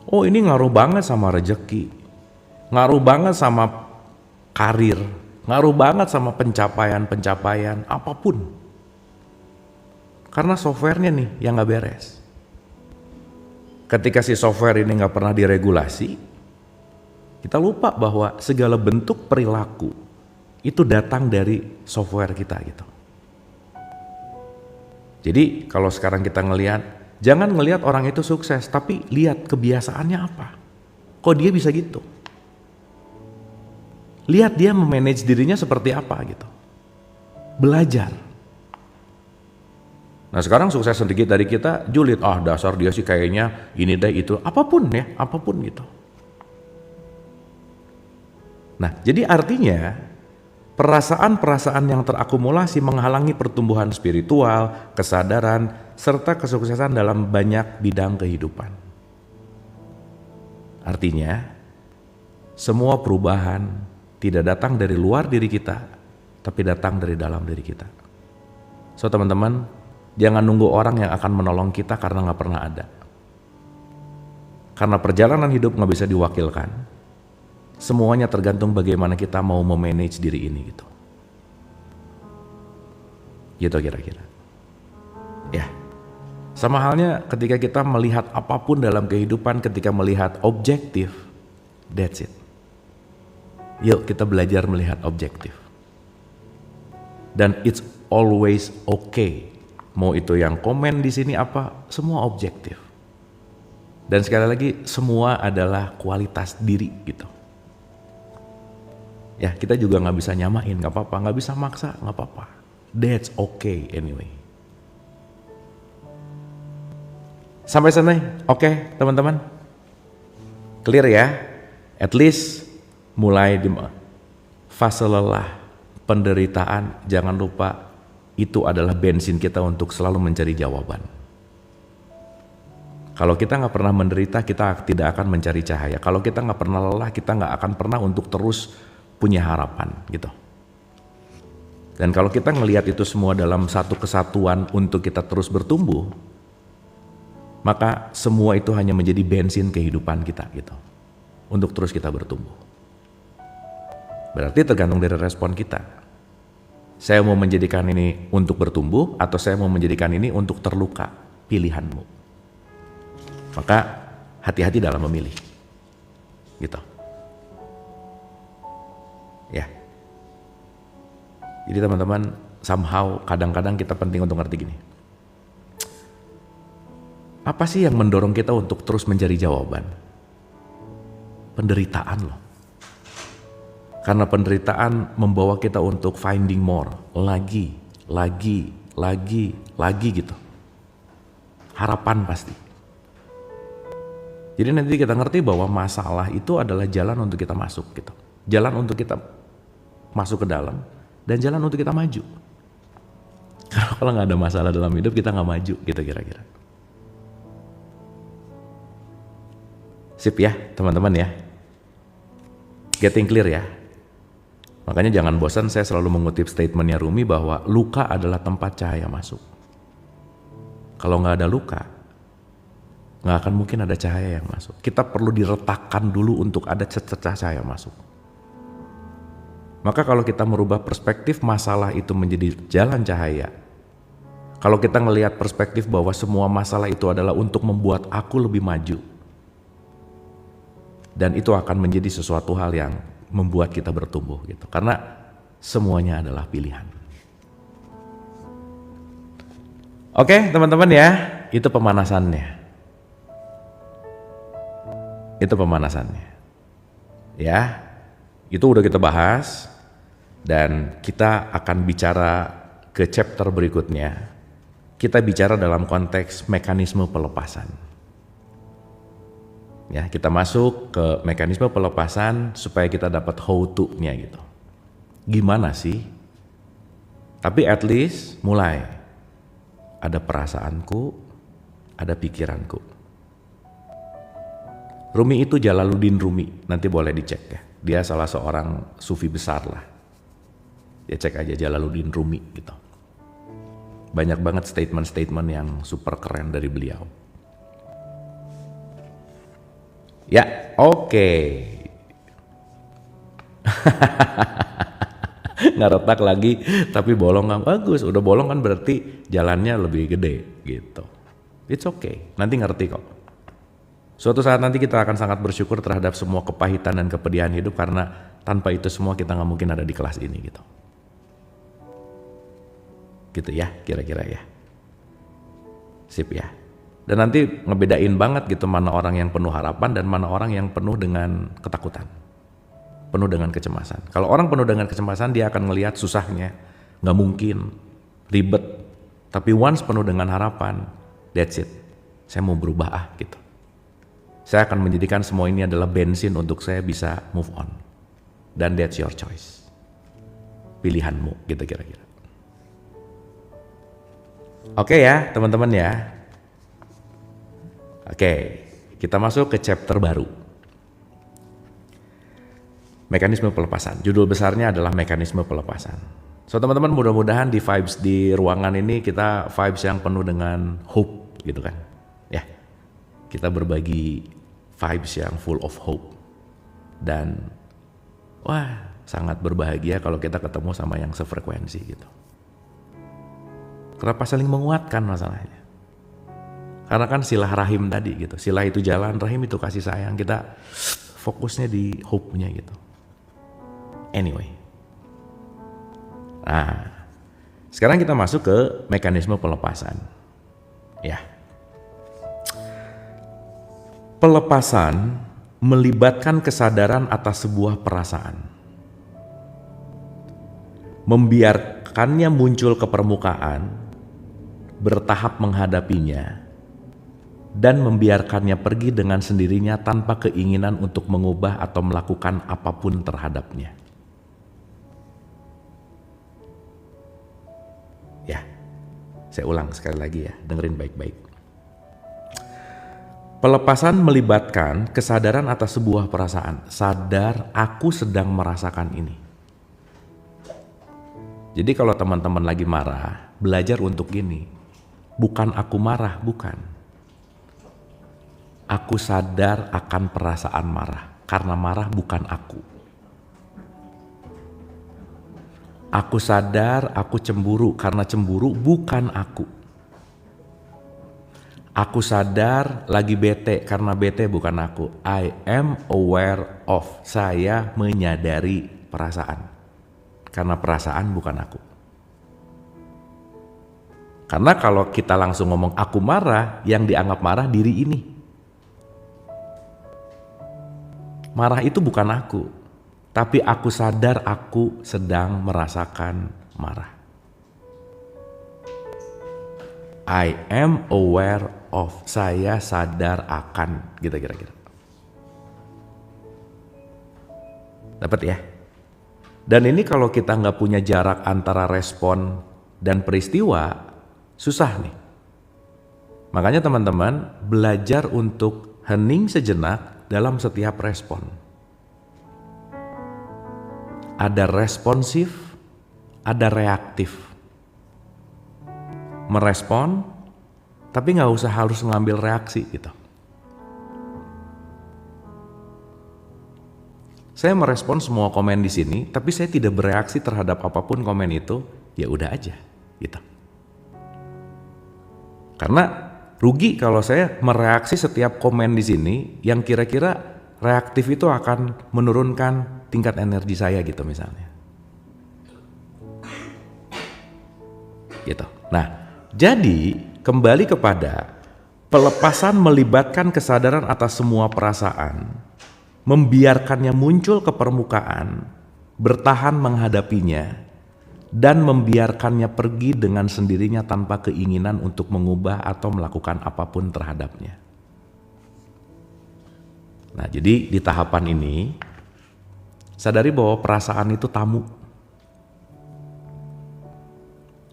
Oh, ini ngaruh banget sama rezeki. Ngaruh banget sama karir, ngaruh banget sama pencapaian-pencapaian apapun. Karena softwarenya nih yang gak beres. Ketika si software ini gak pernah diregulasi, kita lupa bahwa segala bentuk perilaku itu datang dari software kita gitu. Jadi kalau sekarang kita ngelihat, jangan ngelihat orang itu sukses, tapi lihat kebiasaannya apa. Kok dia bisa gitu? Lihat dia memanage dirinya seperti apa gitu. Belajar. Nah sekarang sukses sedikit dari kita, julid. Ah dasar dia sih kayaknya ini deh itu. Apapun ya, apapun gitu. Nah jadi artinya perasaan-perasaan yang terakumulasi menghalangi pertumbuhan spiritual, kesadaran, serta kesuksesan dalam banyak bidang kehidupan. Artinya semua perubahan tidak datang dari luar diri kita, tapi datang dari dalam diri kita. So teman-teman, jangan nunggu orang yang akan menolong kita karena gak pernah ada. Karena perjalanan hidup gak bisa diwakilkan. Semuanya tergantung bagaimana kita mau memanage diri ini gitu. Gitu kira-kira. Ya, sama halnya ketika kita melihat apapun dalam kehidupan, ketika melihat objektif, that's it. Yuk kita belajar melihat objektif. Dan it's always okay. Mau itu yang komen di sini apa, semua objektif. Dan sekali lagi semua adalah kualitas diri gitu. Ya kita juga nggak bisa nyamain, nggak apa-apa, nggak bisa maksa, nggak apa-apa. That's okay anyway. Sampai sana, oke teman-teman. Clear ya? At least mulai di fase lelah, penderitaan, jangan lupa itu adalah bensin kita untuk selalu mencari jawaban. Kalau kita nggak pernah menderita, kita tidak akan mencari cahaya. Kalau kita nggak pernah lelah, kita nggak akan pernah untuk terus punya harapan gitu. Dan kalau kita ngelihat itu semua dalam satu kesatuan untuk kita terus bertumbuh, maka semua itu hanya menjadi bensin kehidupan kita gitu, untuk terus kita bertumbuh. Berarti tergantung dari respon kita. Saya mau menjadikan ini untuk bertumbuh atau saya mau menjadikan ini untuk terluka, pilihanmu. Maka hati-hati dalam memilih. Gitu. Ya. Jadi teman-teman, somehow kadang-kadang kita penting untuk ngerti gini. Apa sih yang mendorong kita untuk terus mencari jawaban? Penderitaan loh. Karena penderitaan membawa kita untuk finding more, lagi gitu. Harapan pasti. Jadi nanti kita ngerti bahwa masalah itu adalah jalan untuk kita masuk gitu. Jalan untuk kita masuk ke dalam dan jalan untuk kita maju. Karena kalau nggak ada masalah dalam hidup kita nggak maju gitu kira-kira. Sip ya teman-teman ya. Getting clear ya. Makanya jangan bosan, saya selalu mengutip statementnya Rumi bahwa luka adalah tempat cahaya masuk. Kalau nggak ada luka, nggak akan mungkin ada cahaya yang masuk. Kita perlu diretakkan dulu untuk ada cercah cahaya masuk. Maka kalau kita merubah perspektif masalah itu menjadi jalan cahaya, kalau kita ngelihat perspektif bahwa semua masalah itu adalah untuk membuat aku lebih maju, dan itu akan menjadi sesuatu hal yang membuat kita bertumbuh gitu. Karena semuanya adalah pilihan. Oke teman-teman ya, itu pemanasannya. Itu pemanasannya. Ya, itu udah kita bahas. Dan kita akan bicara ke chapter berikutnya. Kita bicara dalam konteks mekanisme pelepasan. Ya, kita masuk ke mekanisme pelepasan supaya kita dapat how to-nya gitu. Gimana sih? Tapi at least mulai. Ada perasaanku, ada pikiranku. Rumi itu Jalaluddin Rumi, nanti boleh dicek ya. Dia salah seorang sufi besar lah. Ya cek aja Jalaluddin Rumi gitu. Banyak banget statement-statement yang super keren dari beliau. Ya, oke. Nggak retak lagi, tapi bolong kan bagus. Udah bolong kan berarti jalannya lebih gede gitu. It's okay, nanti ngerti kok. Suatu saat nanti kita akan sangat bersyukur terhadap semua kepahitan dan kepedihan hidup karena tanpa itu semua kita nggak mungkin ada di kelas ini gitu. Gitu ya, kira-kira ya. Sip ya. Dan nanti ngebedain banget gitu mana orang yang penuh harapan dan mana orang yang penuh dengan ketakutan, penuh dengan kecemasan. Kalau orang penuh dengan kecemasan dia akan ngelihat susahnya, nggak mungkin, ribet. Tapi once penuh dengan harapan, that's it. Saya mau berubah gitu. Saya akan menjadikan semua ini adalah bensin untuk saya bisa move on. Dan that's your choice. Pilihanmu gitu kira-kira. Oke ya teman-teman ya. Oke, kita masuk ke chapter baru. Mekanisme pelepasan. Judul besarnya adalah mekanisme pelepasan. So teman-teman mudah-mudahan di vibes di ruangan ini kita vibes yang penuh dengan hope gitu kan. Ya, kita berbagi vibes yang full of hope. Dan wah sangat berbahagia kalau kita ketemu sama yang sefrekuensi gitu. Kenapa saling menguatkan masalahnya? Karena kan silah rahim tadi gitu. Silah itu jalan, rahim itu kasih sayang. Kita fokusnya di hope-nya gitu. Anyway. Nah, sekarang kita masuk ke mekanisme pelepasan. Ya. Pelepasan melibatkan kesadaran atas sebuah perasaan. Membiarkannya muncul ke permukaan, bertahap menghadapinya, dan membiarkannya pergi dengan sendirinya tanpa keinginan untuk mengubah atau melakukan apapun terhadapnya. Ya, saya ulang sekali lagi ya, dengerin baik-baik. Pelepasan melibatkan kesadaran atas sebuah perasaan. Sadar aku sedang merasakan ini. Jadi kalau teman-teman lagi marah, belajar untuk gini. Bukan aku marah, bukan. Aku sadar akan perasaan marah, karena marah bukan aku. Aku sadar aku cemburu, karena cemburu bukan aku. Aku sadar lagi bete, karena bete bukan aku. I am aware of, saya menyadari perasaan, karena perasaan bukan aku. Karena kalau kita langsung ngomong aku marah, yang dianggap marah diri ini. Marah itu bukan aku, tapi aku sadar aku sedang merasakan marah. I am aware of, saya sadar akan, gitu kira-kira. Dapat ya? Dan ini kalau kita nggak punya jarak antara respon dan peristiwa, susah nih. Makanya teman-teman belajar untuk hening sejenak dalam setiap respon. Ada responsif, ada reaktif. Merespon, tapi nggak usah harus ngambil reaksi gitu. Saya merespon semua komen di sini, tapi saya tidak bereaksi terhadap apapun komen itu, ya udah aja gitu. Karena rugi kalau saya mereaksi setiap komen di sini yang kira-kira reaktif itu akan menurunkan tingkat energi saya gitu misalnya. Gitu. Nah, jadi kembali kepada pelepasan melibatkan kesadaran atas semua perasaan, membiarkannya muncul ke permukaan, bertahan menghadapinya, dan membiarkannya pergi dengan sendirinya tanpa keinginan untuk mengubah atau melakukan apapun terhadapnya. Nah, jadi di tahapan ini, sadari bahwa perasaan itu tamu.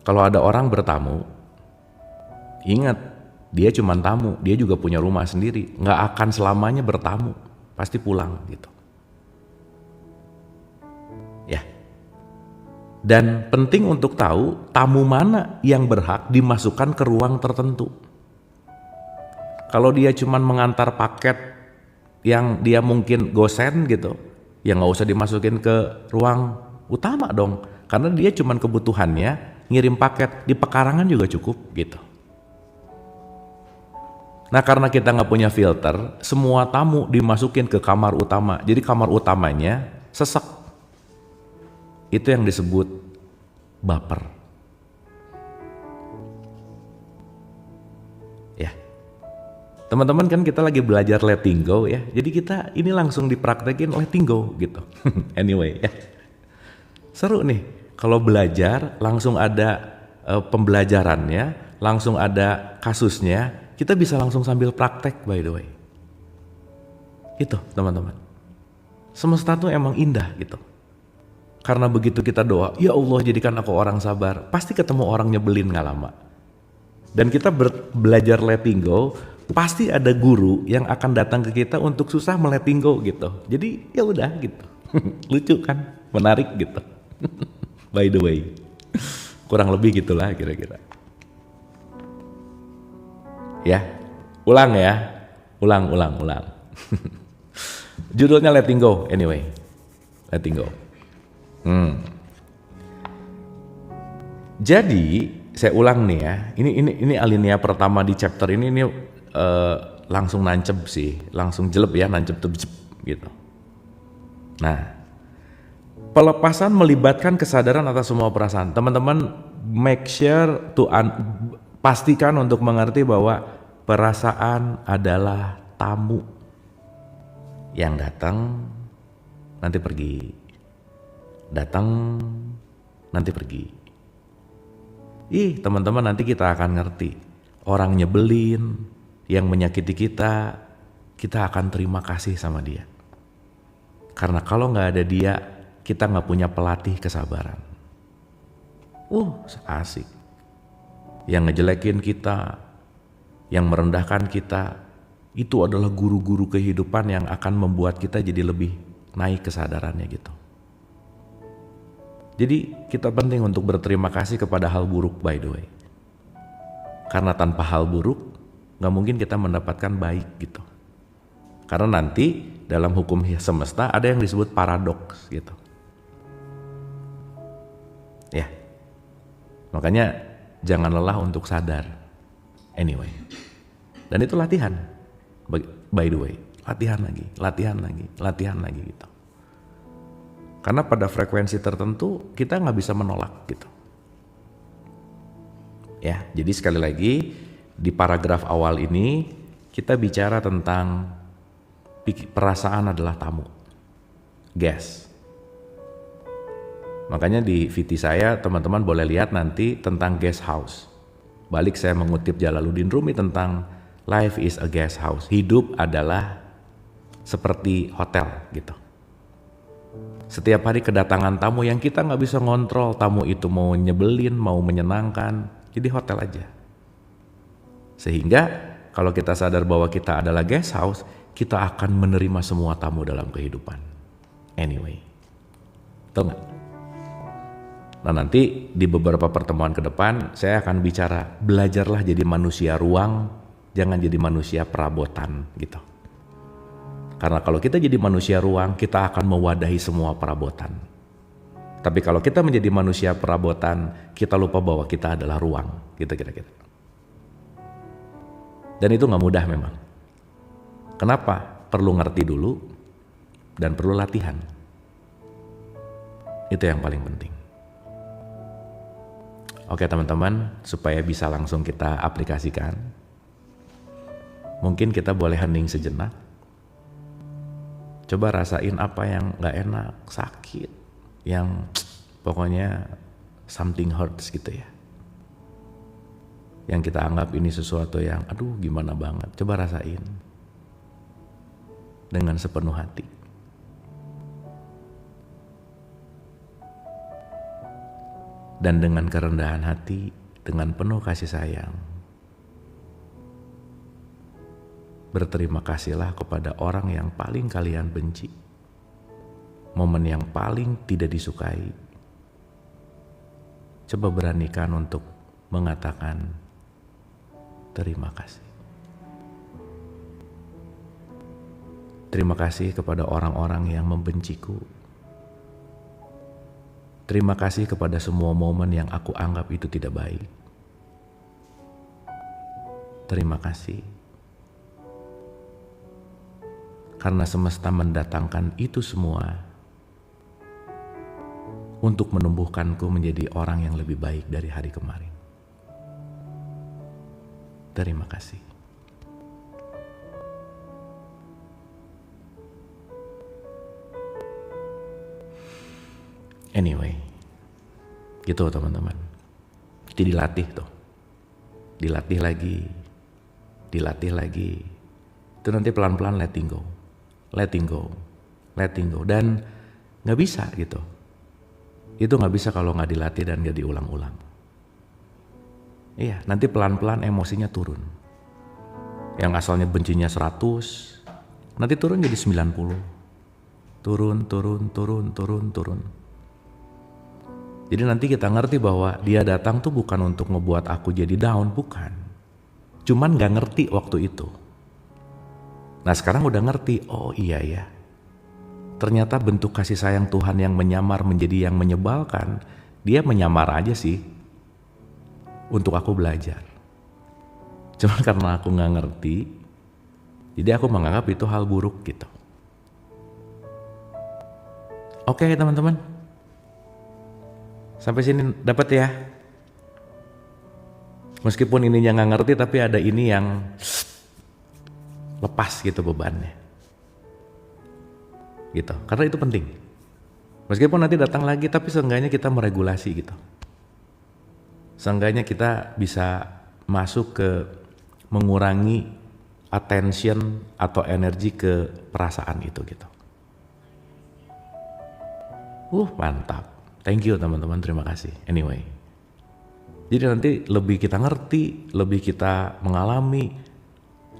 Kalau ada orang bertamu, ingat, dia cuma tamu, dia juga punya rumah sendiri, nggak akan selamanya bertamu, pasti pulang gitu. Ya. Dan penting untuk tahu tamu mana yang berhak dimasukkan ke ruang tertentu. Kalau dia cuma mengantar paket yang dia mungkin gosen gitu, ya nggak usah dimasukin ke ruang utama dong, karena dia cuma kebutuhannya ngirim paket di pekarangan juga cukup gitu. Nah, karena kita nggak punya filter, semua tamu dimasukin ke kamar utama. Jadi kamar utamanya sesek. Itu yang disebut baper. Ya, teman-teman kan kita lagi belajar letting go ya. Jadi kita ini langsung dipraktekin letting go gitu. Anyway ya, seru nih. Kalau belajar langsung ada pembelajarannya, langsung ada kasusnya, kita bisa langsung sambil praktek by the way. Itu teman-teman. Semesta tuh emang indah gitu. Karena begitu kita doa, ya Allah jadikan aku orang sabar, pasti ketemu orang nyebelin gak lama. Dan kita belajar letting go, pasti ada guru yang akan datang ke kita untuk susah letting go gitu. Jadi ya udah gitu. Lucu kan? Menarik gitu. By the way. Kurang lebih gitulah kira-kira. Ya, ulang ya. Ulang. Judulnya letting go anyway. Letting go. Jadi saya ulang nih ya. Ini alinea pertama di chapter ini langsung nancep sih, langsung jelep ya, nancep tuh gitu. Nah, pelepasan melibatkan kesadaran atas semua perasaan. Teman-teman make sure to pastikan untuk mengerti bahwa perasaan adalah tamu yang datang nanti pergi. Datang nanti pergi. Teman-teman nanti kita akan ngerti. Orang nyebelin, yang menyakiti kita, kita akan terima kasih sama dia. Karena kalau nggak ada dia, kita nggak punya pelatih kesabaran. Asik. Yang ngejelekin kita, yang merendahkan kita, itu adalah guru-guru kehidupan yang akan membuat kita jadi lebih naik kesadarannya gitu. Jadi kita penting untuk berterima kasih kepada hal buruk by the way. Karena tanpa hal buruk, nggak mungkin kita mendapatkan baik gitu. Karena nanti dalam hukum semesta ada yang disebut paradoks gitu. Ya, makanya jangan lelah untuk sadar. Anyway, dan itu latihan. By the way, latihan lagi gitu. Karena pada frekuensi tertentu kita nggak bisa menolak gitu. Ya, jadi sekali lagi di paragraf awal ini kita bicara tentang perasaan adalah tamu, guest. Makanya di VT saya teman-teman boleh lihat nanti tentang guest house. Balik saya mengutip Jalaluddin Rumi tentang life is a guest house. Hidup adalah seperti hotel gitu. Setiap hari kedatangan tamu yang kita nggak bisa ngontrol, tamu itu mau nyebelin, mau menyenangkan, jadi hotel aja. Sehingga kalau kita sadar bahwa kita adalah guest house, kita akan menerima semua tamu dalam kehidupan. Anyway, tahu nggak? Nah nanti di beberapa pertemuan ke depan saya akan bicara belajarlah jadi manusia ruang, jangan jadi manusia perabotan gitu. Karena kalau kita jadi manusia ruang, kita akan mewadahi semua perabotan. Tapi kalau kita menjadi manusia perabotan, kita lupa bahwa kita adalah ruang, gitu kira-kira. Dan itu nggak mudah memang. Kenapa? Perlu ngerti dulu dan perlu latihan. Itu yang paling penting. Oke teman-teman, supaya bisa langsung kita aplikasikan, mungkin kita boleh hening sejenak. Coba rasain apa yang gak enak, sakit, yang pokoknya something hurts gitu ya. Yang kita anggap ini sesuatu yang aduh gimana banget, coba rasain dengan sepenuh hati. Dan dengan kerendahan hati, dengan penuh kasih sayang, berterima kasihlah kepada orang yang paling kalian benci, momen yang paling tidak disukai. Coba beranikan untuk mengatakan terima kasih. Terima kasih kepada orang-orang yang membenciku. Terima kasih kepada semua momen yang aku anggap itu tidak baik. Terima kasih. Karena semesta mendatangkan itu semua untuk menumbuhkanku menjadi orang yang lebih baik dari hari kemarin. Terima kasih. Anyway, gitu teman-teman. Itu dilatih tuh. Dilatih lagi. Dilatih lagi. Itu nanti pelan-pelan letting go. Letting go. Letting go. Dan gak bisa gitu. Itu gak bisa kalau gak dilatih dan gak diulang-ulang. Iya, nanti pelan-pelan emosinya turun. Yang asalnya bencinya 100, nanti turun jadi 90. Turun. Jadi nanti kita ngerti bahwa dia datang tuh bukan untuk ngebuat aku jadi down, bukan. Cuman gak ngerti waktu itu. Nah sekarang udah ngerti, oh iya ya. Ternyata bentuk kasih sayang Tuhan yang menyamar menjadi yang menyebalkan, dia menyamar aja sih. Untuk aku belajar. Cuman karena aku gak ngerti, jadi aku menganggap itu hal buruk gitu. Oke teman-teman. Sampai sini dapat ya. Meskipun ininya nggak ngerti, tapi ada ini yang lepas gitu bebannya. Gitu. Karena itu penting. Meskipun nanti datang lagi, tapi seenggaknya kita meregulasi gitu. Seenggaknya kita bisa masuk ke mengurangi attention atau energi ke perasaan itu gitu. Mantap. Thank you teman-teman, terima kasih. Anyway, jadi nanti lebih kita ngerti, lebih kita mengalami,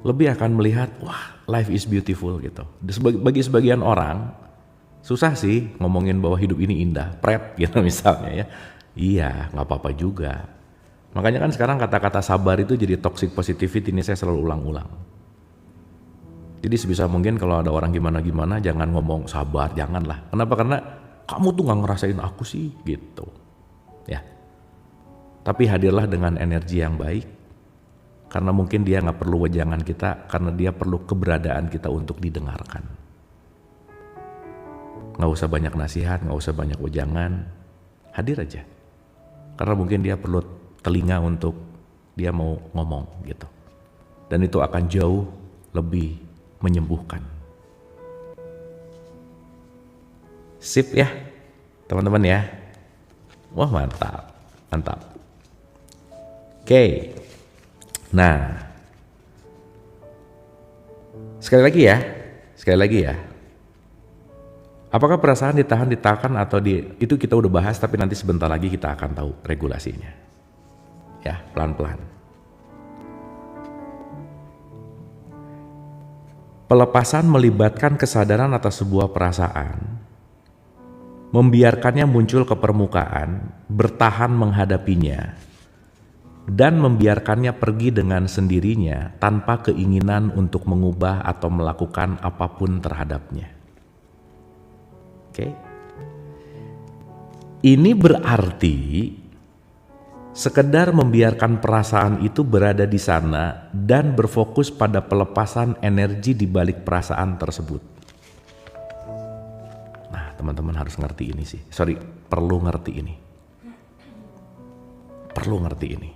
lebih akan melihat, wah life is beautiful gitu. Bagi sebagian orang, susah sih ngomongin bahwa hidup ini indah, pret gitu misalnya ya. Iya, gak apa-apa juga. Makanya kan sekarang kata-kata sabar itu jadi toxic positivity, ini saya selalu ulang-ulang. Jadi sebisa mungkin kalau ada orang gimana-gimana, jangan ngomong sabar, janganlah. Kenapa? Karena kamu tuh gak ngerasain aku sih gitu ya. Tapi hadirlah dengan energi yang baik, karena mungkin dia gak perlu wejangan kita, karena dia perlu keberadaan kita untuk didengarkan. Gak usah banyak nasihat, gak usah banyak wejangan, hadir aja. Karena mungkin dia perlu telinga untuk dia mau ngomong gitu. Dan itu akan jauh lebih menyembuhkan. Sip ya teman-teman ya. Wah mantap, mantap. Oke. Nah, sekali lagi ya. Apakah perasaan ditahan, atau itu kita udah bahas, tapi nanti sebentar lagi kita akan tahu regulasinya. Ya, pelan-pelan. Pelepasan melibatkan kesadaran atas sebuah perasaan, membiarkannya muncul ke permukaan, bertahan menghadapinya, dan membiarkannya pergi dengan sendirinya tanpa keinginan untuk mengubah atau melakukan apapun terhadapnya. Oke. Ini berarti sekedar membiarkan perasaan itu berada di sana dan berfokus pada pelepasan energi di balik perasaan tersebut. Nah, teman-teman harus ngerti ini sih. Perlu ngerti ini. Perlu ngerti ini.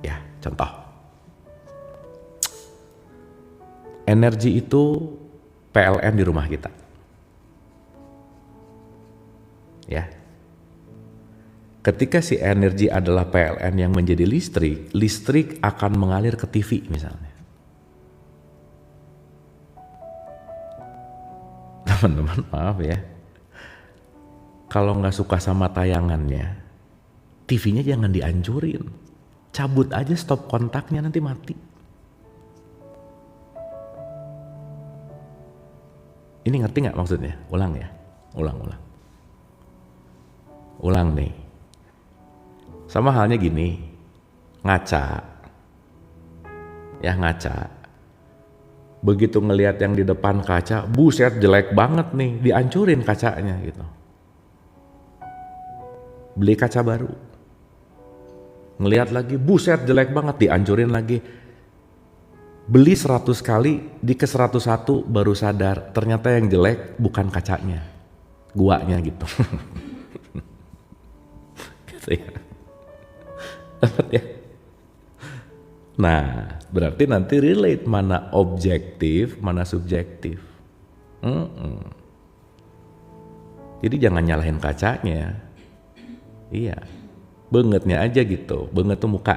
Ya, contoh. Energi itu PLN di rumah kita. Ya. Ketika si energi adalah PLN yang menjadi listrik akan mengalir ke TV misalnya. Teman-teman maaf ya. Kalau nggak suka sama tayangannya, TV-nya jangan dihancurin. Cabut aja stop kontaknya, nanti mati. Ini ngerti nggak maksudnya? Ulang ya, ulang nih. Sama halnya gini, ngaca. Begitu ngelihat yang di depan kaca, buset jelek banget nih, dihancurin kacanya gitu. Beli kaca baru. Ngelihat lagi, buset jelek banget, dihancurin lagi. Beli 100 kali, di ke 101 baru sadar, ternyata yang jelek bukan kacanya, guanya gitu. Gitu ya. Dapat ya? Nah, berarti nanti relate mana objektif, mana subjektif. Jadi jangan nyalahin kacanya. Iya, bangetnya aja gitu. Banget tuh muka.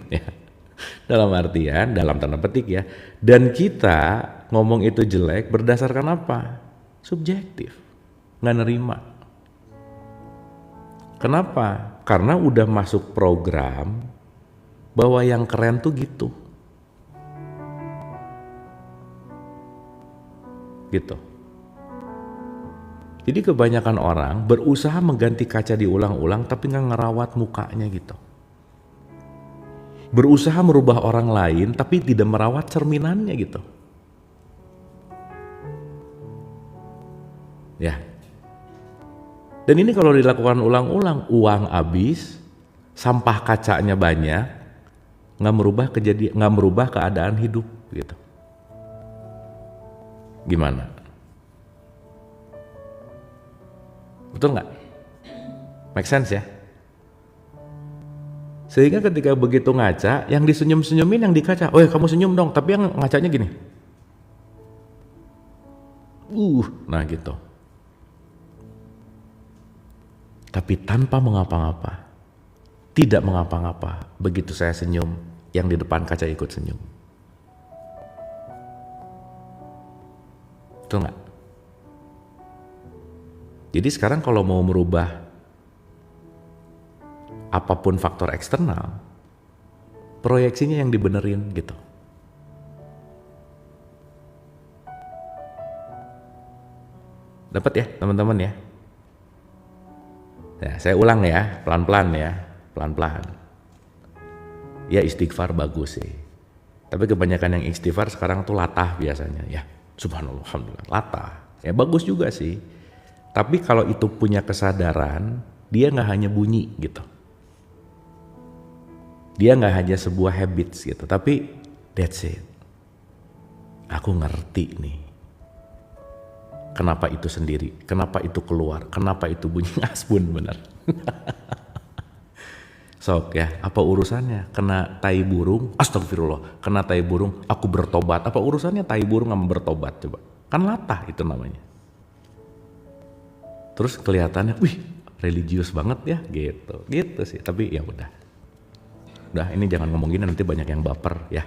Ya. Dalam artian, dalam tanda petik ya. Dan kita ngomong itu jelek berdasarkan apa? Subjektif. Nggak nerima. Kenapa? Karena udah masuk program bahwa yang keren tuh gitu. Gitu. Jadi kebanyakan orang berusaha mengganti kaca diulang-ulang tapi nggak ngerawat mukanya gitu. Berusaha merubah orang lain tapi tidak merawat cerminannya gitu. Ya. Dan ini kalau dilakukan ulang-ulang, uang habis, sampah kacanya banyak, nggak merubah keadaan hidup gitu. Gimana? Betul nggak? Make sense ya? Sehingga ketika begitu ngaca, yang disenyum-senyumin yang di kaca, oh ya kamu senyum dong, tapi yang ngacanya gini. Nah gitu. Tapi tanpa mengapa-ngapa, tidak mengapa-ngapa, begitu saya senyum, yang di depan kaca ikut senyum. Betul nggak? Jadi sekarang kalau mau merubah apapun faktor eksternal, proyeksinya yang dibenerin gitu. Dapat ya teman-teman ya? Ya, saya ulang ya, pelan-pelan ya, pelan-pelan. Ya istighfar bagus sih. Tapi kebanyakan yang istighfar sekarang tuh latah biasanya. Ya subhanallah, alhamdulillah, latah. Ya bagus juga sih. Tapi kalau itu punya kesadaran, dia nggak hanya bunyi gitu. Dia nggak hanya sebuah habits gitu, tapi that's it. Aku ngerti nih. Kenapa itu sendiri? Kenapa itu keluar? Kenapa itu bunyi asbun benar? Sok ya, apa urusannya? Kena tai burung, astagfirullah, kena tai burung, aku bertobat. Apa urusannya tai burung sama bertobat coba? Kan latah itu namanya. Terus kelihatannya, wih religius banget ya gitu sih. Tapi ya udah ini jangan ngomong gini nanti banyak yang baper ya.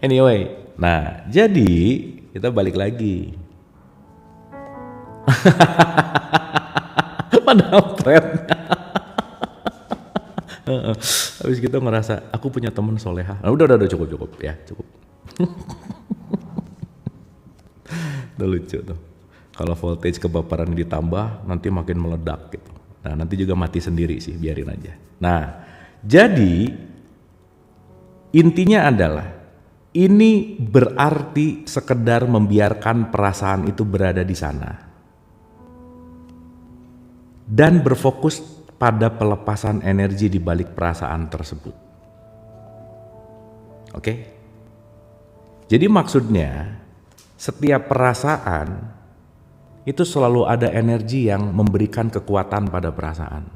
Anyway, nah jadi kita balik lagi. Padahal trennya. Habis gitu ngerasa aku punya temen soleha. Nah, udah cukup ya cukup. Udah lucu tuh. Kalau voltage kebaparan ditambah nanti makin meledak gitu. Nah nanti juga mati sendiri sih, biarin aja. Nah jadi intinya adalah ini berarti sekedar membiarkan perasaan itu berada di sana dan berfokus pada pelepasan energi di balik perasaan tersebut. Oke? Jadi maksudnya setiap perasaan itu selalu ada energi yang memberikan kekuatan pada perasaan.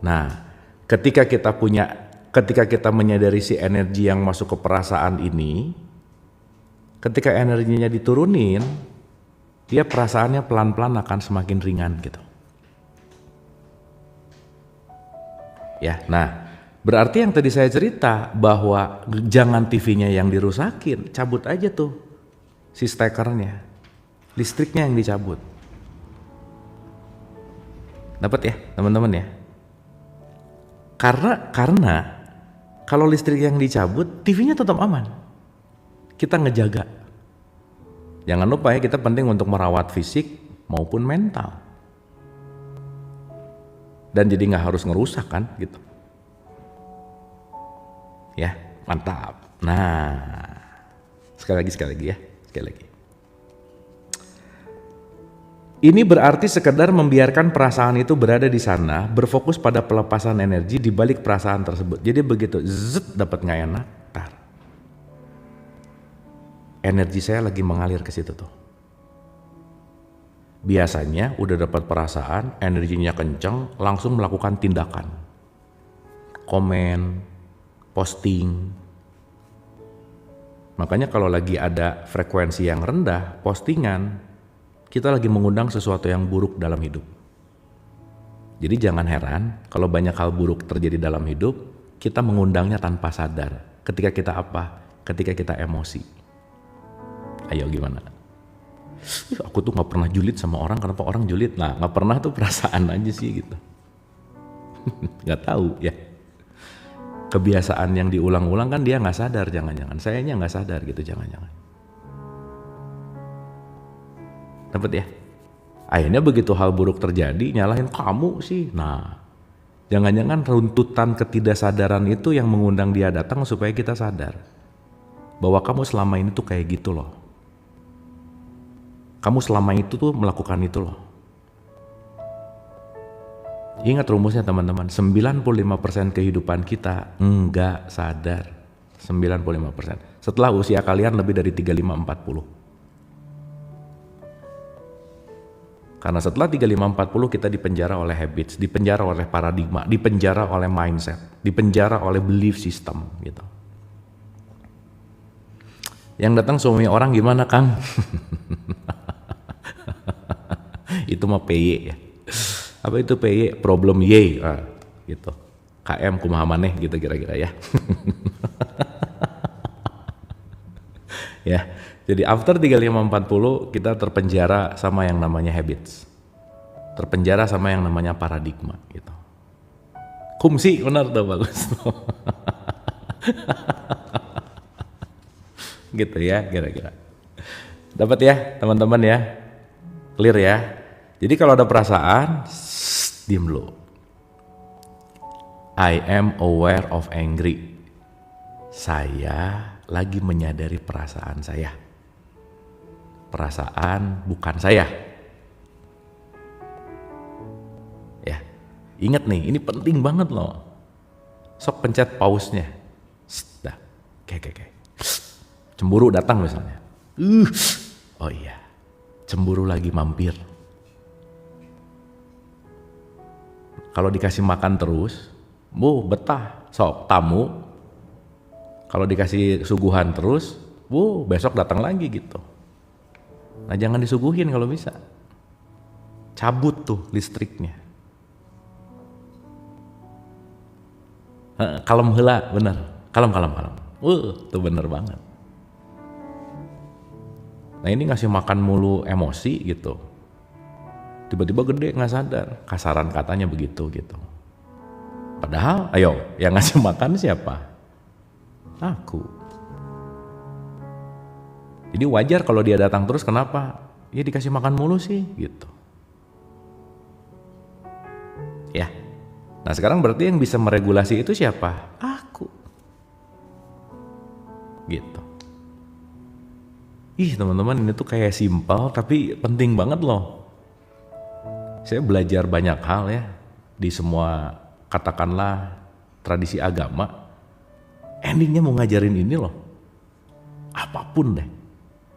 Nah, ketika kita menyadari si energi yang masuk ke perasaan ini, ketika energinya diturunin, dia perasaannya pelan-pelan akan semakin ringan gitu. Ya, nah berarti yang tadi saya cerita bahwa jangan TV-nya yang dirusakin, cabut aja tuh si stekernya, listriknya yang dicabut. Dapat ya teman-teman ya? Karena kalau listrik yang dicabut, TV-nya tetap aman. Kita ngejaga. Jangan lupa ya, kita penting untuk merawat fisik maupun mental. Dan jadi nggak harus ngerusak kan gitu. Ya, mantap. Nah, sekali lagi ya. Ini berarti sekedar membiarkan perasaan itu berada di sana, berfokus pada pelepasan energi di balik perasaan tersebut. Jadi begitu dapat nggak enak, energi saya lagi mengalir ke situ tuh. Biasanya udah dapat perasaan, energinya kenceng, langsung melakukan tindakan. Komen, posting. Makanya kalau lagi ada frekuensi yang rendah, postingan, kita lagi mengundang sesuatu yang buruk dalam hidup. Jadi jangan heran kalau banyak hal buruk terjadi dalam hidup, kita mengundangnya tanpa sadar. Ketika kita apa? Ketika kita emosi. Ayo gimana? Aku tuh gak pernah julid sama orang, kenapa orang julid? Nah gak pernah tuh perasaan aja sih gitu. Gak tahu ya. Kebiasaan yang diulang-ulang kan dia gak sadar, jangan-jangan. Sayanya gak sadar gitu, jangan-jangan. Dapat ya? Akhirnya begitu hal buruk terjadi, nyalahin kamu sih. Nah, jangan-jangan runtutan ketidaksadaran itu yang mengundang dia datang supaya kita sadar bahwa kamu selama ini tuh kayak gitu loh. Kamu selama itu tuh melakukan itu loh. Ingat rumusnya teman-teman, 95% kehidupan kita enggak sadar. 95%. Setelah usia kalian lebih dari 35-40. Karena setelah 35-40 kita dipenjara oleh habits, dipenjara oleh paradigma, dipenjara oleh mindset, dipenjara oleh belief system gitu. Yang datang suami orang gimana Kang? Itu mah PY ya. Apa itu PY? Problem Y gitu. KM kumaha maneh gitu kira-kira ya. Ya. Jadi after 35-40 kita terpenjara sama yang namanya habits. Terpenjara sama yang namanya paradigma gitu. Kumsi benar tuh, bagus. Gitu ya kira-kira. Dapat ya teman-teman ya? Clear ya? Jadi kalau ada perasaan, diem dulu. I am aware of angry. Saya lagi menyadari perasaan saya. Perasaan bukan saya. Ya, ingat nih, ini penting banget loh. Sok pencet pause-nya. Dah, kayak. Cemburu datang misalnya. Oh iya, cemburu lagi mampir. kalau dikasih makan terus, betah. Sok tamu, kalau dikasih suguhan terus, besok datang lagi gitu. Nah jangan disuguhin kalau bisa. Cabut tuh listriknya. Kalem heula, bener. Kalem. Tuh bener banget. Nah ini ngasih makan mulu emosi gitu. Tiba-tiba gede nggak sadar, kasaran katanya begitu gitu. Padahal, ayo yang ngasih makan siapa? Aku. Jadi wajar kalau dia datang terus, kenapa? Ya dikasih makan mulu sih gitu. Ya. Nah sekarang berarti yang bisa meregulasi itu siapa? Aku. Gitu. Ih teman-teman, ini tuh kayak simpel tapi penting banget loh. Saya belajar banyak hal ya di semua katakanlah tradisi agama. Endingnya mau ngajarin ini loh. Apapun deh.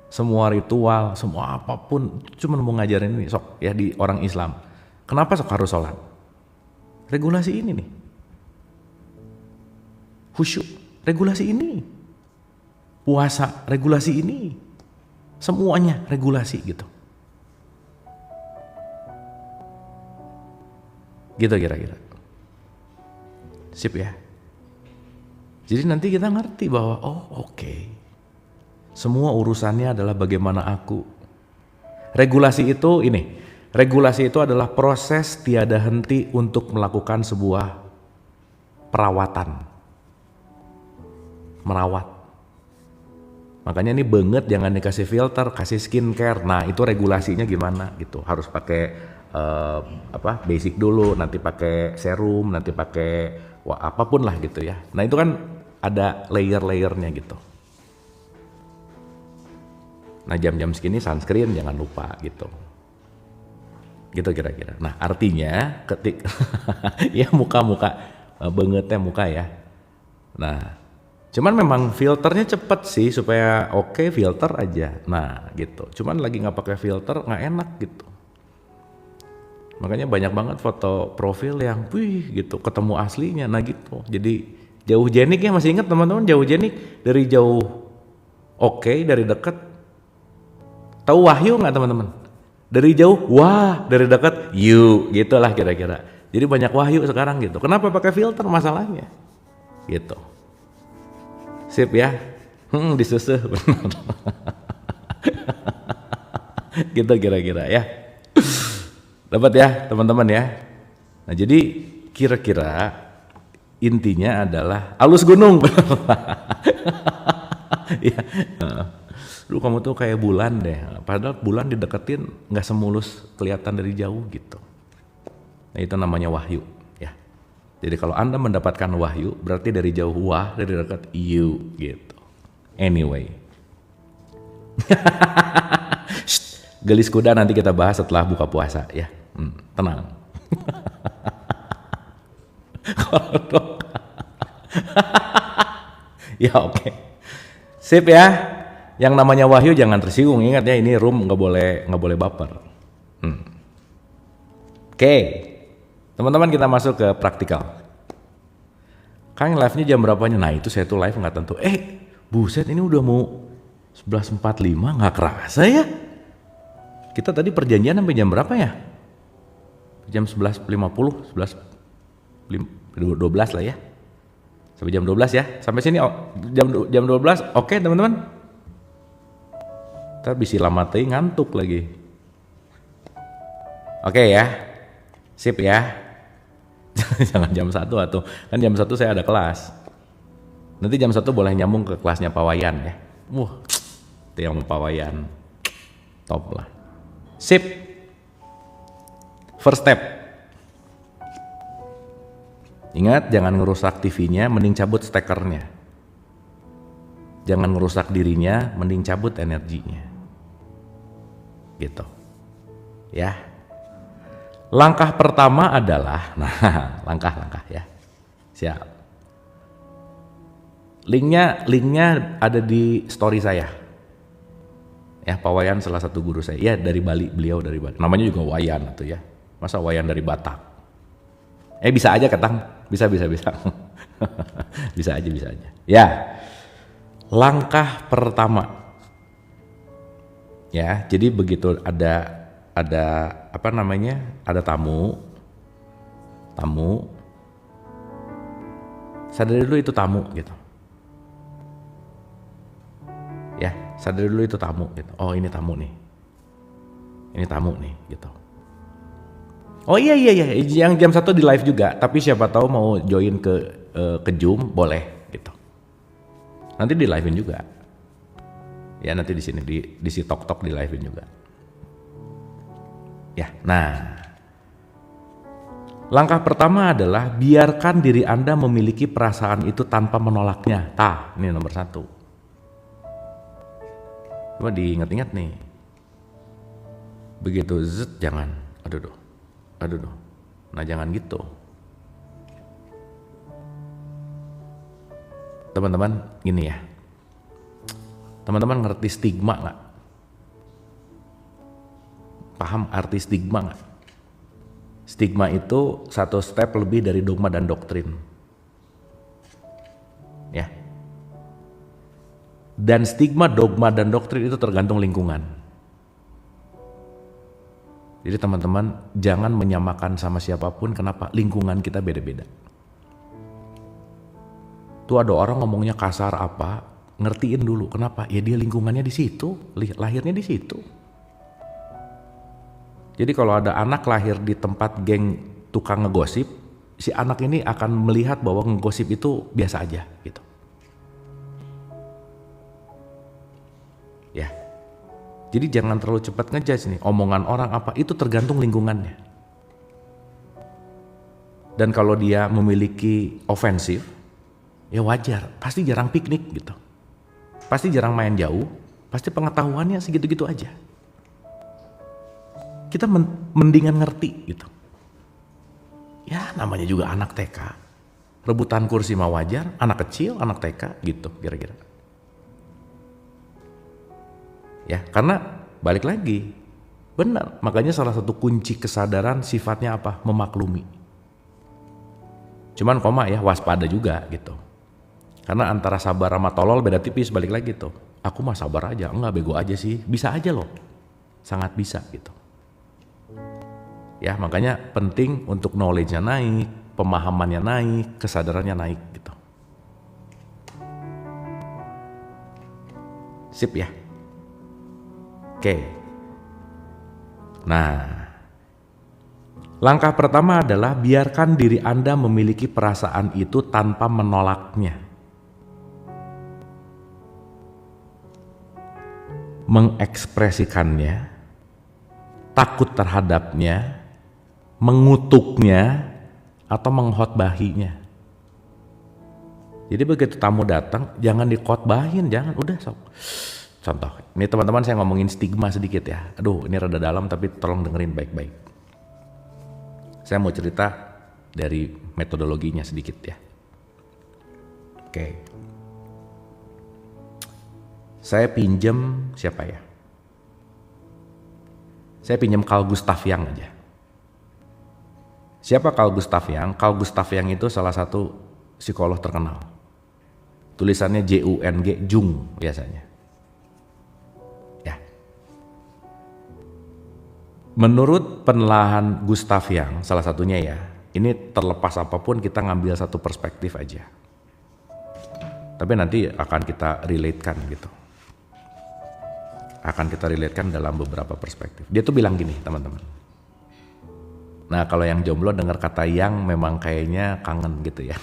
Semua ritual, semua apapun cuma mau ngajarin ini sok ya di orang Islam. Kenapa sok harus sholat? Regulasi ini nih. Khusyuk, regulasi ini. Puasa, regulasi ini. Semuanya regulasi gitu. Gitu kira-kira. Sip ya. Jadi nanti kita ngerti bahwa oke. Semua urusannya adalah bagaimana aku. Regulasi itu ini. Regulasi itu adalah proses tiada henti untuk melakukan sebuah perawatan. Merawat. Makanya ini banget jangan dikasih filter, kasih skincare. Nah, itu regulasinya gimana gitu. Harus pakai basic dulu, nanti pakai serum, nanti pakai apapun lah gitu ya. Nah itu kan ada layer-layernya gitu. Nah jam-jam segini sunscreen jangan lupa gitu. Gitu kira-kira. Nah artinya ketik ya muka-muka bangetnya muka ya. Nah cuman memang filternya cepet sih supaya oke filter aja. Nah gitu. Cuman lagi nggak pakai filter nggak enak gitu. Makanya banyak banget foto profil yang gitu ketemu aslinya, nah gitu. Jadi jauh jenik ya, masih ingat teman-teman jauh jenik? Dari jauh oke, dari dekat tahu wahyu nggak teman-teman? Dari jauh wah, dari dekat you, gitulah kira-kira. Jadi banyak wahyu sekarang gitu. Kenapa pakai filter masalahnya? Gitu. Sip ya. Disusuh benar. Gitu kira-kira ya. Dapat ya teman-teman ya. Nah jadi kira-kira intinya adalah halus gunung. Ya. Lu kamu tuh kayak bulan deh. Padahal bulan dideketin nggak semulus kelihatan dari jauh gitu. Nah itu namanya wahyu ya. Jadi kalau Anda mendapatkan wahyu berarti dari jauh wah, dari dekat you gitu. Anyway. Gelis kuda nanti kita bahas setelah buka puasa ya. Tenang. Ya oke. Sip ya. Yang namanya wahyu jangan tersinggung. Ingat ya ini room nggak boleh baper. Oke. Teman-teman kita masuk ke praktikal. Kang live-nya jam berapanya? Nah itu saya tuh live nggak tentu. Buset ini udah mau 11.45 nggak kerasa ya. Kita tadi perjanjian sampai jam berapa ya? Jam 11.50, 12 lah ya. Sampai jam 12 ya. Sampai sini jam 12. Oke, teman-teman. Ntar bisa lama teh ngantuk lagi. Oke ya. Sip ya. Jangan jam 1 atau kan jam 1 saya ada kelas. Nanti jam 1 boleh nyambung ke kelasnya Pak Wayan ya. Itu yang Pak Wayan. Top lah. Sip. First step. Ingat jangan ngerusak TV-nya, mending cabut stekernya. Jangan ngerusak dirinya, mending cabut energinya. Gitu. Ya. Langkah pertama adalah, langkah-langkah ya. Siap. Linknya ada di story saya. Ya, Pak Wayan salah satu guru saya. Ya, dari Bali, beliau dari Bali. Namanya juga Wayan tuh ya. Masa Wayan dari Batak? Bisa aja Ketang, bisa. Bisa aja. Ya, langkah pertama. Ya, jadi begitu ada apa namanya? Ada tamu. Sadari dulu itu tamu gitu. Ya, sadari dulu itu tamu gitu. Oh, ini tamu nih. Ini tamu nih gitu. Oh iya, yang jam 1 di live juga, tapi siapa tahu mau join ke Zoom boleh gitu. Nanti di live-in juga. Ya nanti di sini di si Tok di live-in juga. Ya, nah. Langkah pertama adalah biarkan diri Anda memiliki perasaan itu tanpa menolaknya. Ini nomor 1. Coba diingat-ingat nih. Begitu jangan. Aduh. Nah jangan gitu. Teman-teman gini ya. Teman-teman ngerti stigma gak? Paham arti stigma gak? Stigma itu satu step lebih dari dogma dan doktrin. Ya. Dan stigma, dogma, dan doktrin itu tergantung lingkungan. Jadi teman-teman jangan menyamakan sama siapapun. Kenapa? Lingkungan kita beda-beda. Tuh ada orang ngomongnya kasar apa, ngertiin dulu. Kenapa? Ya dia lingkungannya di situ, lahirnya di situ. Jadi kalau ada anak lahir di tempat geng tukang ngegosip, si anak ini akan melihat bahwa ngegosip itu biasa aja gitu. Ya. Jadi jangan terlalu cepat ngejudge nih, omongan orang apa, itu tergantung lingkungannya. Dan kalau dia memiliki ofensif, ya wajar, pasti jarang piknik gitu. Pasti jarang main jauh, pasti pengetahuannya segitu-gitu aja. Kita mendingan ngerti gitu. Ya namanya juga anak TK, rebutan kursi mah wajar, anak kecil, anak TK gitu kira-kira. Ya, karena balik lagi, benar. Makanya salah satu kunci kesadaran sifatnya apa? Memaklumi. Cuman koma ya, waspada juga gitu. Karena antara sabar sama tolol beda tipis, balik lagi tuh. Aku mah sabar aja, enggak bego aja sih. Bisa aja loh, sangat bisa gitu. Ya, makanya penting untuk knowledge-nya naik, pemahamannya naik, kesadarannya naik gitu. Sip ya. Oke. Nah, langkah pertama adalah biarkan diri Anda memiliki perasaan itu tanpa menolaknya. Mengekspresikannya, takut terhadapnya, mengutuknya, atau mengkhotbahinya. Jadi begitu tamu datang, jangan dikhotbahin, jangan, udah sok. Contoh, ini teman-teman saya ngomongin stigma sedikit ya. Aduh, ini rada dalam tapi tolong dengerin baik-baik. Saya mau cerita dari metodologinya sedikit ya. Oke. Saya pinjem siapa ya? Saya pinjem Carl Gustav Jung aja. Siapa Carl Gustav Jung? Carl Gustav Jung itu salah satu psikolog terkenal. Tulisannya Jung, Jung biasanya. Menurut penelaahan Gustav Jung, salah satunya ya, ini terlepas apapun kita ngambil satu perspektif aja. Tapi nanti akan kita relatekan gitu. Akan kita relatekan dalam beberapa perspektif. Dia tuh bilang gini teman-teman. Nah kalau yang jomblo dengar kata Jung memang kayaknya kangen gitu ya.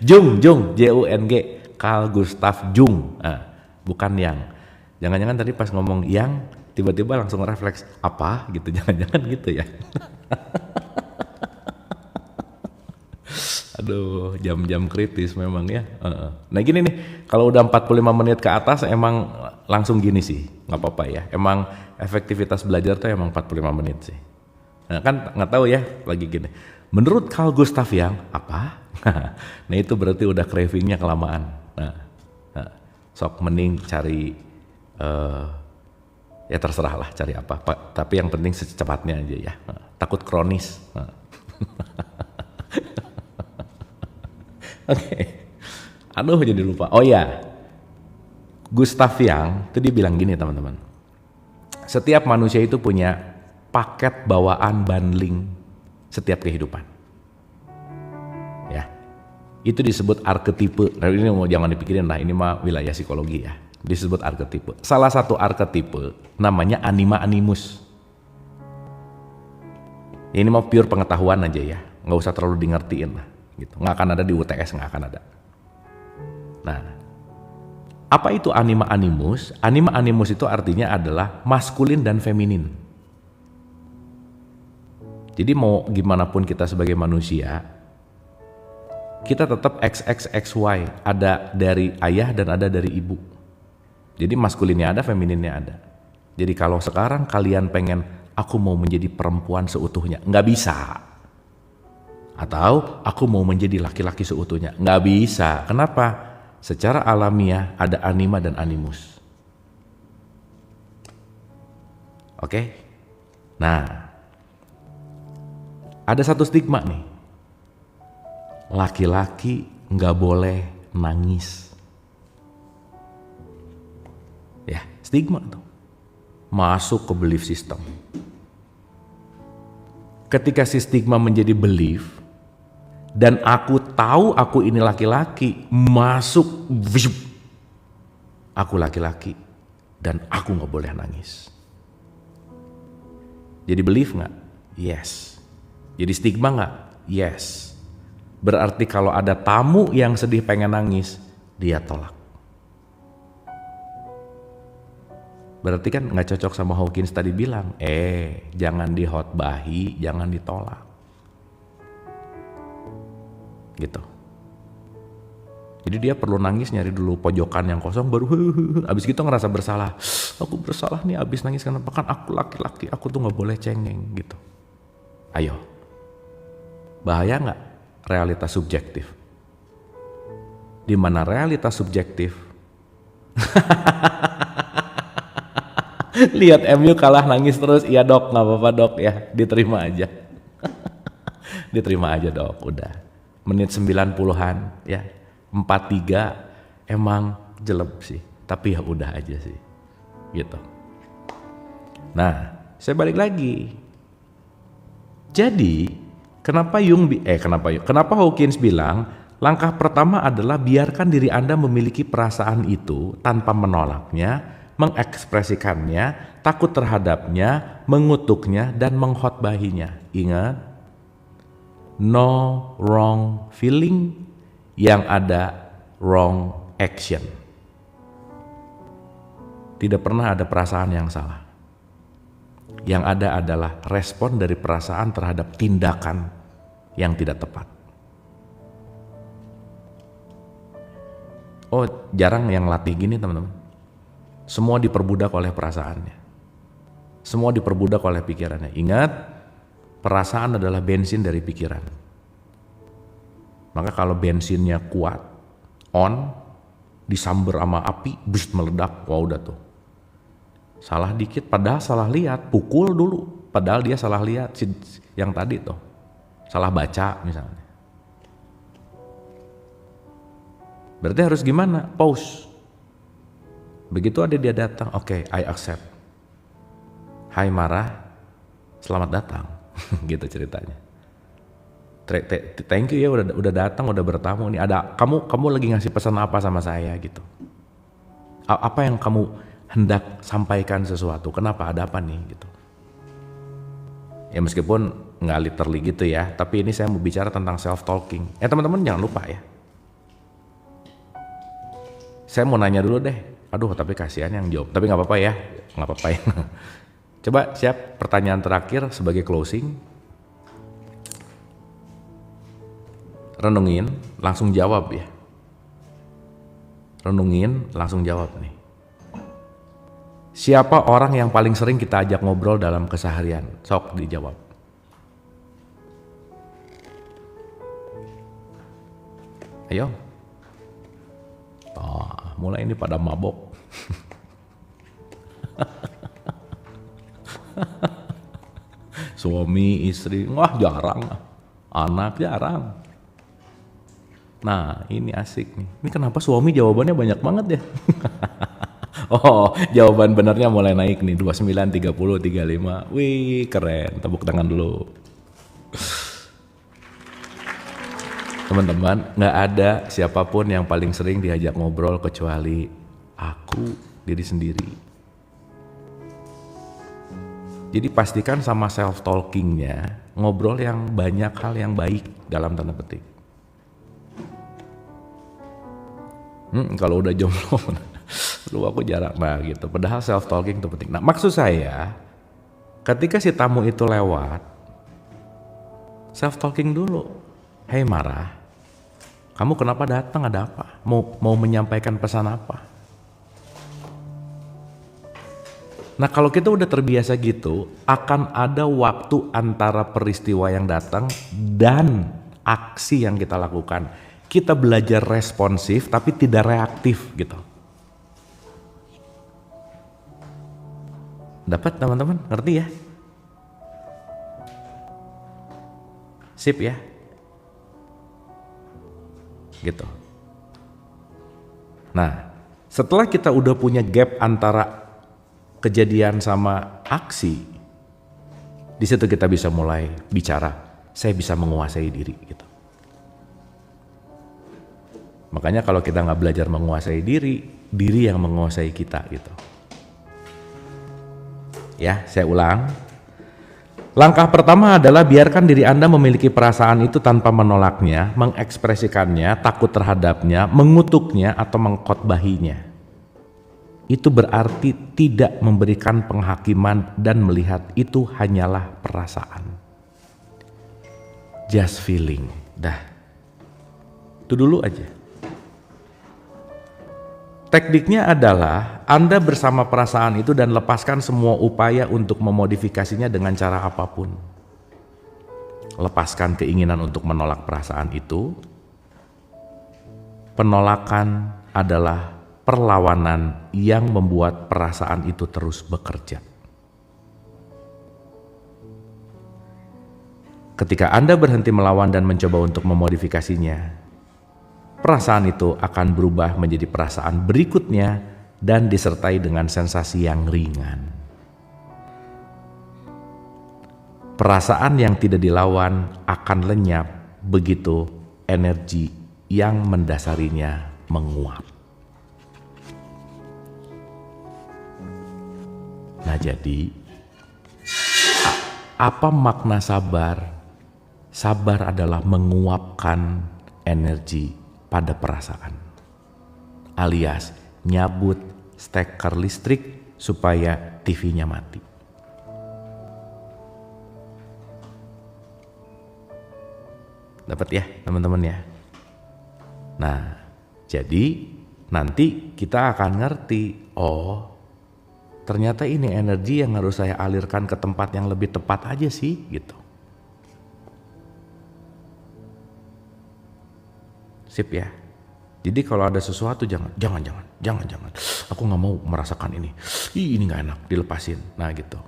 Jung, Jung, Carl Gustav Jung, bukan Jung. Jangan-jangan tadi pas ngomong Jung, tiba-tiba langsung refleks apa gitu, jangan-jangan gitu ya. Aduh, jam-jam kritis memang ya. Nah gini nih, kalau udah 45 menit ke atas emang langsung gini sih, nggak apa-apa ya. Emang efektivitas belajar tuh emang 45 menit sih. Nah kan nggak tahu ya, lagi gini. Menurut Carl Gustav Jung apa? Nah itu berarti udah cravingnya kelamaan. Nah, sok mending cari Ya terserah lah cari apa, Pak. Tapi yang penting secepatnya aja ya. Takut kronis. Oke. Aduh jadi lupa. Oh ya, Gustav Young itu dia bilang gini teman-teman. Setiap manusia itu punya paket bawaan bundling setiap kehidupan. Ya. Itu disebut arketipe. Nah, ini jangan dipikirin lah, ini mah wilayah psikologi ya. Disebut arketipe. Salah satu arketipe namanya anima animus. Ini mau pure pengetahuan aja ya, nggak usah terlalu di ngertiin lah. Gitu. Nggak akan ada di UTS, nggak akan ada. Nah, apa itu anima animus? Anima animus itu artinya adalah maskulin dan feminin. Jadi mau gimana pun kita sebagai manusia, kita tetap XXXY, ada dari ayah dan ada dari ibu. Jadi maskulinnya ada, femininnya ada. Jadi kalau sekarang kalian pengen, aku mau menjadi perempuan seutuhnya, nggak bisa. Atau aku mau menjadi laki-laki seutuhnya, nggak bisa. Kenapa? Secara alamiah ada anima dan animus. Oke? Nah, ada satu stigma nih. Laki-laki nggak boleh nangis. Ya, stigma tuh. Masuk ke belief system. Ketika si stigma menjadi belief, dan aku tahu aku ini laki-laki, masuk, aku laki-laki, dan aku nggak boleh nangis. Jadi belief nggak? Yes. Jadi stigma nggak? Yes. Berarti kalau ada tamu yang sedih pengen nangis, dia tolak. Berarti kan nggak cocok sama Hawkins tadi bilang, jangan dihotbahi, jangan ditolak. Gitu. Jadi dia perlu nangis, nyari dulu pojokan yang kosong, baru abis gitu ngerasa bersalah. Aku bersalah nih abis nangis, kenapa? Kan aku laki-laki, aku tuh nggak boleh cengeng gitu. Ayo, bahaya nggak realitas subjektif? Di mana realitas subjektif? Lihat MU kalah nangis terus, iya dok, nggak apa-apa dok ya, diterima aja. Diterima aja dok, udah. Menit 90-an ya, 4-3 emang jelek sih, tapi ya udah aja sih, gitu. Nah, saya balik lagi. Jadi, kenapa Hawkins bilang langkah pertama adalah biarkan diri Anda memiliki perasaan itu tanpa menolaknya, mengekspresikannya, takut terhadapnya, mengutuknya, dan menghotbahinya. Ingat, no wrong feeling, yang ada wrong action. Tidak pernah ada perasaan yang salah. Yang ada adalah respon dari perasaan terhadap tindakan yang tidak tepat. Oh, jarang yang latih gini teman-teman. Semua diperbudak oleh perasaannya. Semua diperbudak oleh pikirannya. Ingat, perasaan adalah bensin dari pikiran. Maka kalau bensinnya kuat, on, disamber sama api, bus meledak, wah udah tuh. Salah dikit, padahal salah lihat, pukul dulu, padahal dia salah lihat, yang tadi tuh, salah baca misalnya. Berarti harus gimana? Pause. Begitu ada dia datang, oke, I accept. Hai marah, selamat datang, gitu ceritanya. Thank you ya udah datang, udah bertamu nih. Ada kamu lagi ngasih pesan apa sama saya gitu? Apa yang kamu hendak sampaikan sesuatu? Kenapa, ada apa nih gitu? Ya meskipun nggak literally gitu ya, tapi ini saya mau bicara tentang self talking. Teman-teman jangan lupa ya. Saya mau nanya dulu deh. Aduh, tapi kasihan yang jawab. Tapi nggak apa-apa ya, nggak apa-apa ya. Coba siap, pertanyaan terakhir sebagai closing. Renungin, langsung jawab ya. Renungin, langsung jawab nih. Siapa orang yang paling sering kita ajak ngobrol dalam keseharian? Sok dijawab. Ayo. Mulai ini pada mabok. Suami, istri, wah jarang. Anak jarang. Nah ini asik nih. Ini kenapa suami jawabannya banyak banget ya? Oh jawaban benernya mulai naik nih. 29, 30, 35. Wih keren, tepuk tangan dulu. Teman-teman, nggak ada siapapun yang paling sering diajak ngobrol kecuali aku, diri sendiri. Jadi pastikan sama self-talkingnya, ngobrol yang banyak hal yang baik dalam tanda petik. Kalau udah jomblo, lu aku jarang, nah gitu. Padahal self-talking itu penting. Nah maksud saya, ketika si tamu itu lewat, self-talking dulu. Hei Marah, kamu kenapa datang? Ada apa? Mau menyampaikan pesan apa? Nah kalau kita udah terbiasa gitu, akan ada waktu antara peristiwa yang datang dan aksi yang kita lakukan. Kita belajar responsif tapi tidak reaktif gitu. Dapat teman-teman? Ngerti ya? Sip ya? Gitu. Nah, setelah kita udah punya gap antara kejadian sama aksi, di situ kita bisa mulai bicara, saya bisa menguasai diri gitu. Makanya kalau kita nggak belajar menguasai diri, diri yang menguasai kita gitu. Ya, saya ulang. Langkah pertama adalah biarkan diri Anda memiliki perasaan itu tanpa menolaknya, mengekspresikannya, takut terhadapnya, mengutuknya, atau mengkhotbahinya. Itu berarti tidak memberikan penghakiman dan melihat itu hanyalah perasaan. Just feeling, dah. Itu dulu aja. Tekniknya adalah Anda bersama perasaan itu dan lepaskan semua upaya untuk memodifikasinya dengan cara apapun. Lepaskan keinginan untuk menolak perasaan itu. Penolakan adalah perlawanan yang membuat perasaan itu terus bekerja. Ketika Anda berhenti melawan dan mencoba untuk memodifikasinya, perasaan itu akan berubah menjadi perasaan berikutnya dan disertai dengan sensasi yang ringan. Perasaan yang tidak dilawan akan lenyap begitu energi yang mendasarinya menguap. Nah jadi, apa makna sabar? Sabar adalah menguapkan energi pada perasaan, alias nyabut steker listrik supaya TV-nya mati. Dapat ya teman-teman ya? Nah, jadi nanti kita akan ngerti, oh ternyata ini energi yang harus saya alirkan ke tempat yang lebih tepat aja sih gitu. Sip ya. Jadi kalau ada sesuatu jangan. Aku nggak mau merasakan ini. Ini nggak enak, dilepasin. Nah gitu.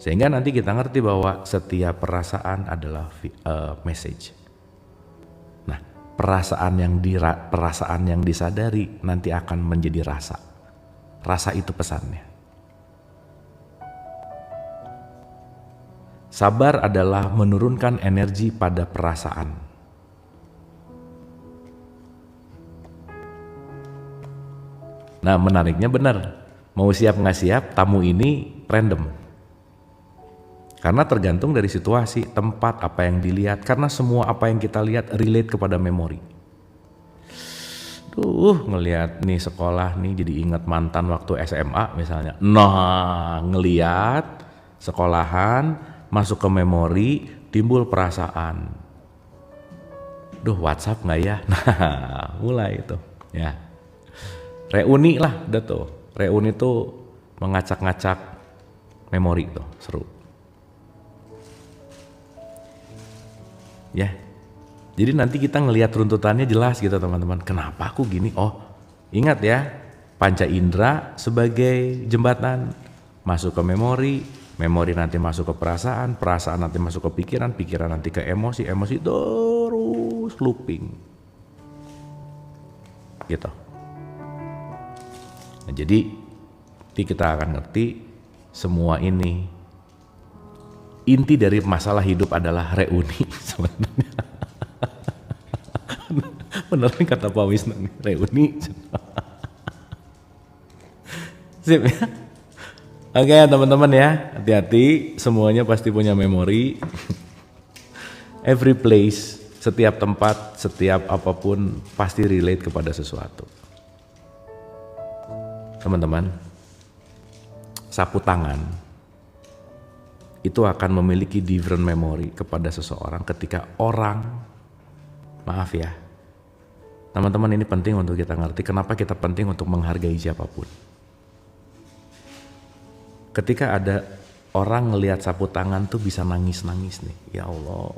Sehingga nanti kita ngerti bahwa setiap perasaan adalah message. Nah, perasaan yang disadari nanti akan menjadi rasa. Rasa itu pesannya. Sabar adalah menurunkan energi pada perasaan. Nah menariknya benar, mau siap nggak siap tamu ini random. Karena tergantung dari situasi, tempat, apa yang dilihat. Karena semua apa yang kita lihat relate kepada memori. Ngelihat nih sekolah nih jadi ingat mantan waktu SMA misalnya. Nah ngelihat sekolahan, masuk ke memori, timbul perasaan. WhatsApp nggak ya? Nah, mulai itu. Ya, reuni lah, udah tuh. Reuni tuh mengacak-ngacak memori tuh, seru. Ya, jadi nanti kita ngelihat runtutannya jelas gitu teman-teman. Kenapa aku gini? Oh, ingat ya, panca indera sebagai jembatan masuk ke memori, memori nanti masuk ke perasaan, perasaan nanti masuk ke pikiran, pikiran nanti ke emosi, emosi terus looping gitu. Nah, jadi kita akan ngerti semua ini, inti dari masalah hidup adalah reuni sebenarnya. Beneran kata Pak Wisnu, reuni. Sip ya. Oke teman-teman ya, hati-hati, semuanya pasti punya memori. Every place, setiap tempat, setiap apapun pasti relate kepada sesuatu. Teman-teman, sapu tangan itu akan memiliki different memory kepada seseorang ketika orang, maaf ya, teman-teman, ini penting untuk kita ngerti kenapa kita penting untuk menghargai siapapun. Ketika ada orang ngelihat sapu tangan tuh bisa nangis-nangis nih, ya Allah.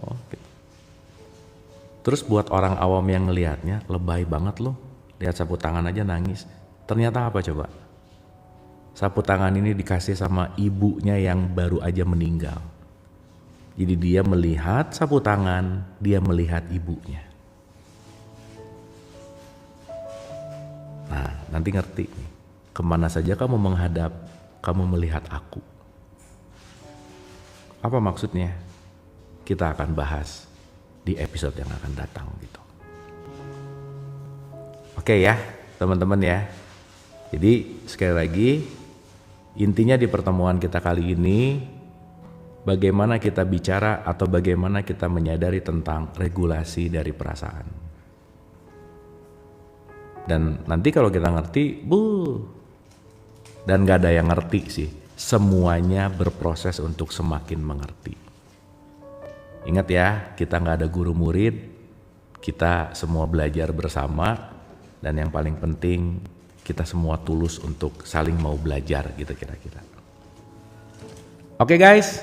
Terus buat orang awam yang ngelihatnya, lebay banget loh, lihat sapu tangan aja nangis. Ternyata apa coba? Sapu tangan ini dikasih sama ibunya yang baru aja meninggal. Jadi dia melihat sapu tangan, dia melihat ibunya. Nah, nanti ngerti nih, kemana saja kamu menghadap, kamu melihat aku. Apa maksudnya? Kita akan bahas di episode yang akan datang gitu. Oke ya, teman-teman ya. Jadi sekali lagi, intinya di pertemuan kita kali ini, bagaimana kita bicara atau bagaimana kita menyadari tentang regulasi dari perasaan. Dan nanti kalau kita ngerti, dan gak ada yang ngerti sih, semuanya berproses untuk semakin mengerti. Ingat ya, kita gak ada guru murid, kita semua belajar bersama, dan yang paling penting kita semua tulus untuk saling mau belajar gitu kira-kira. Oke guys,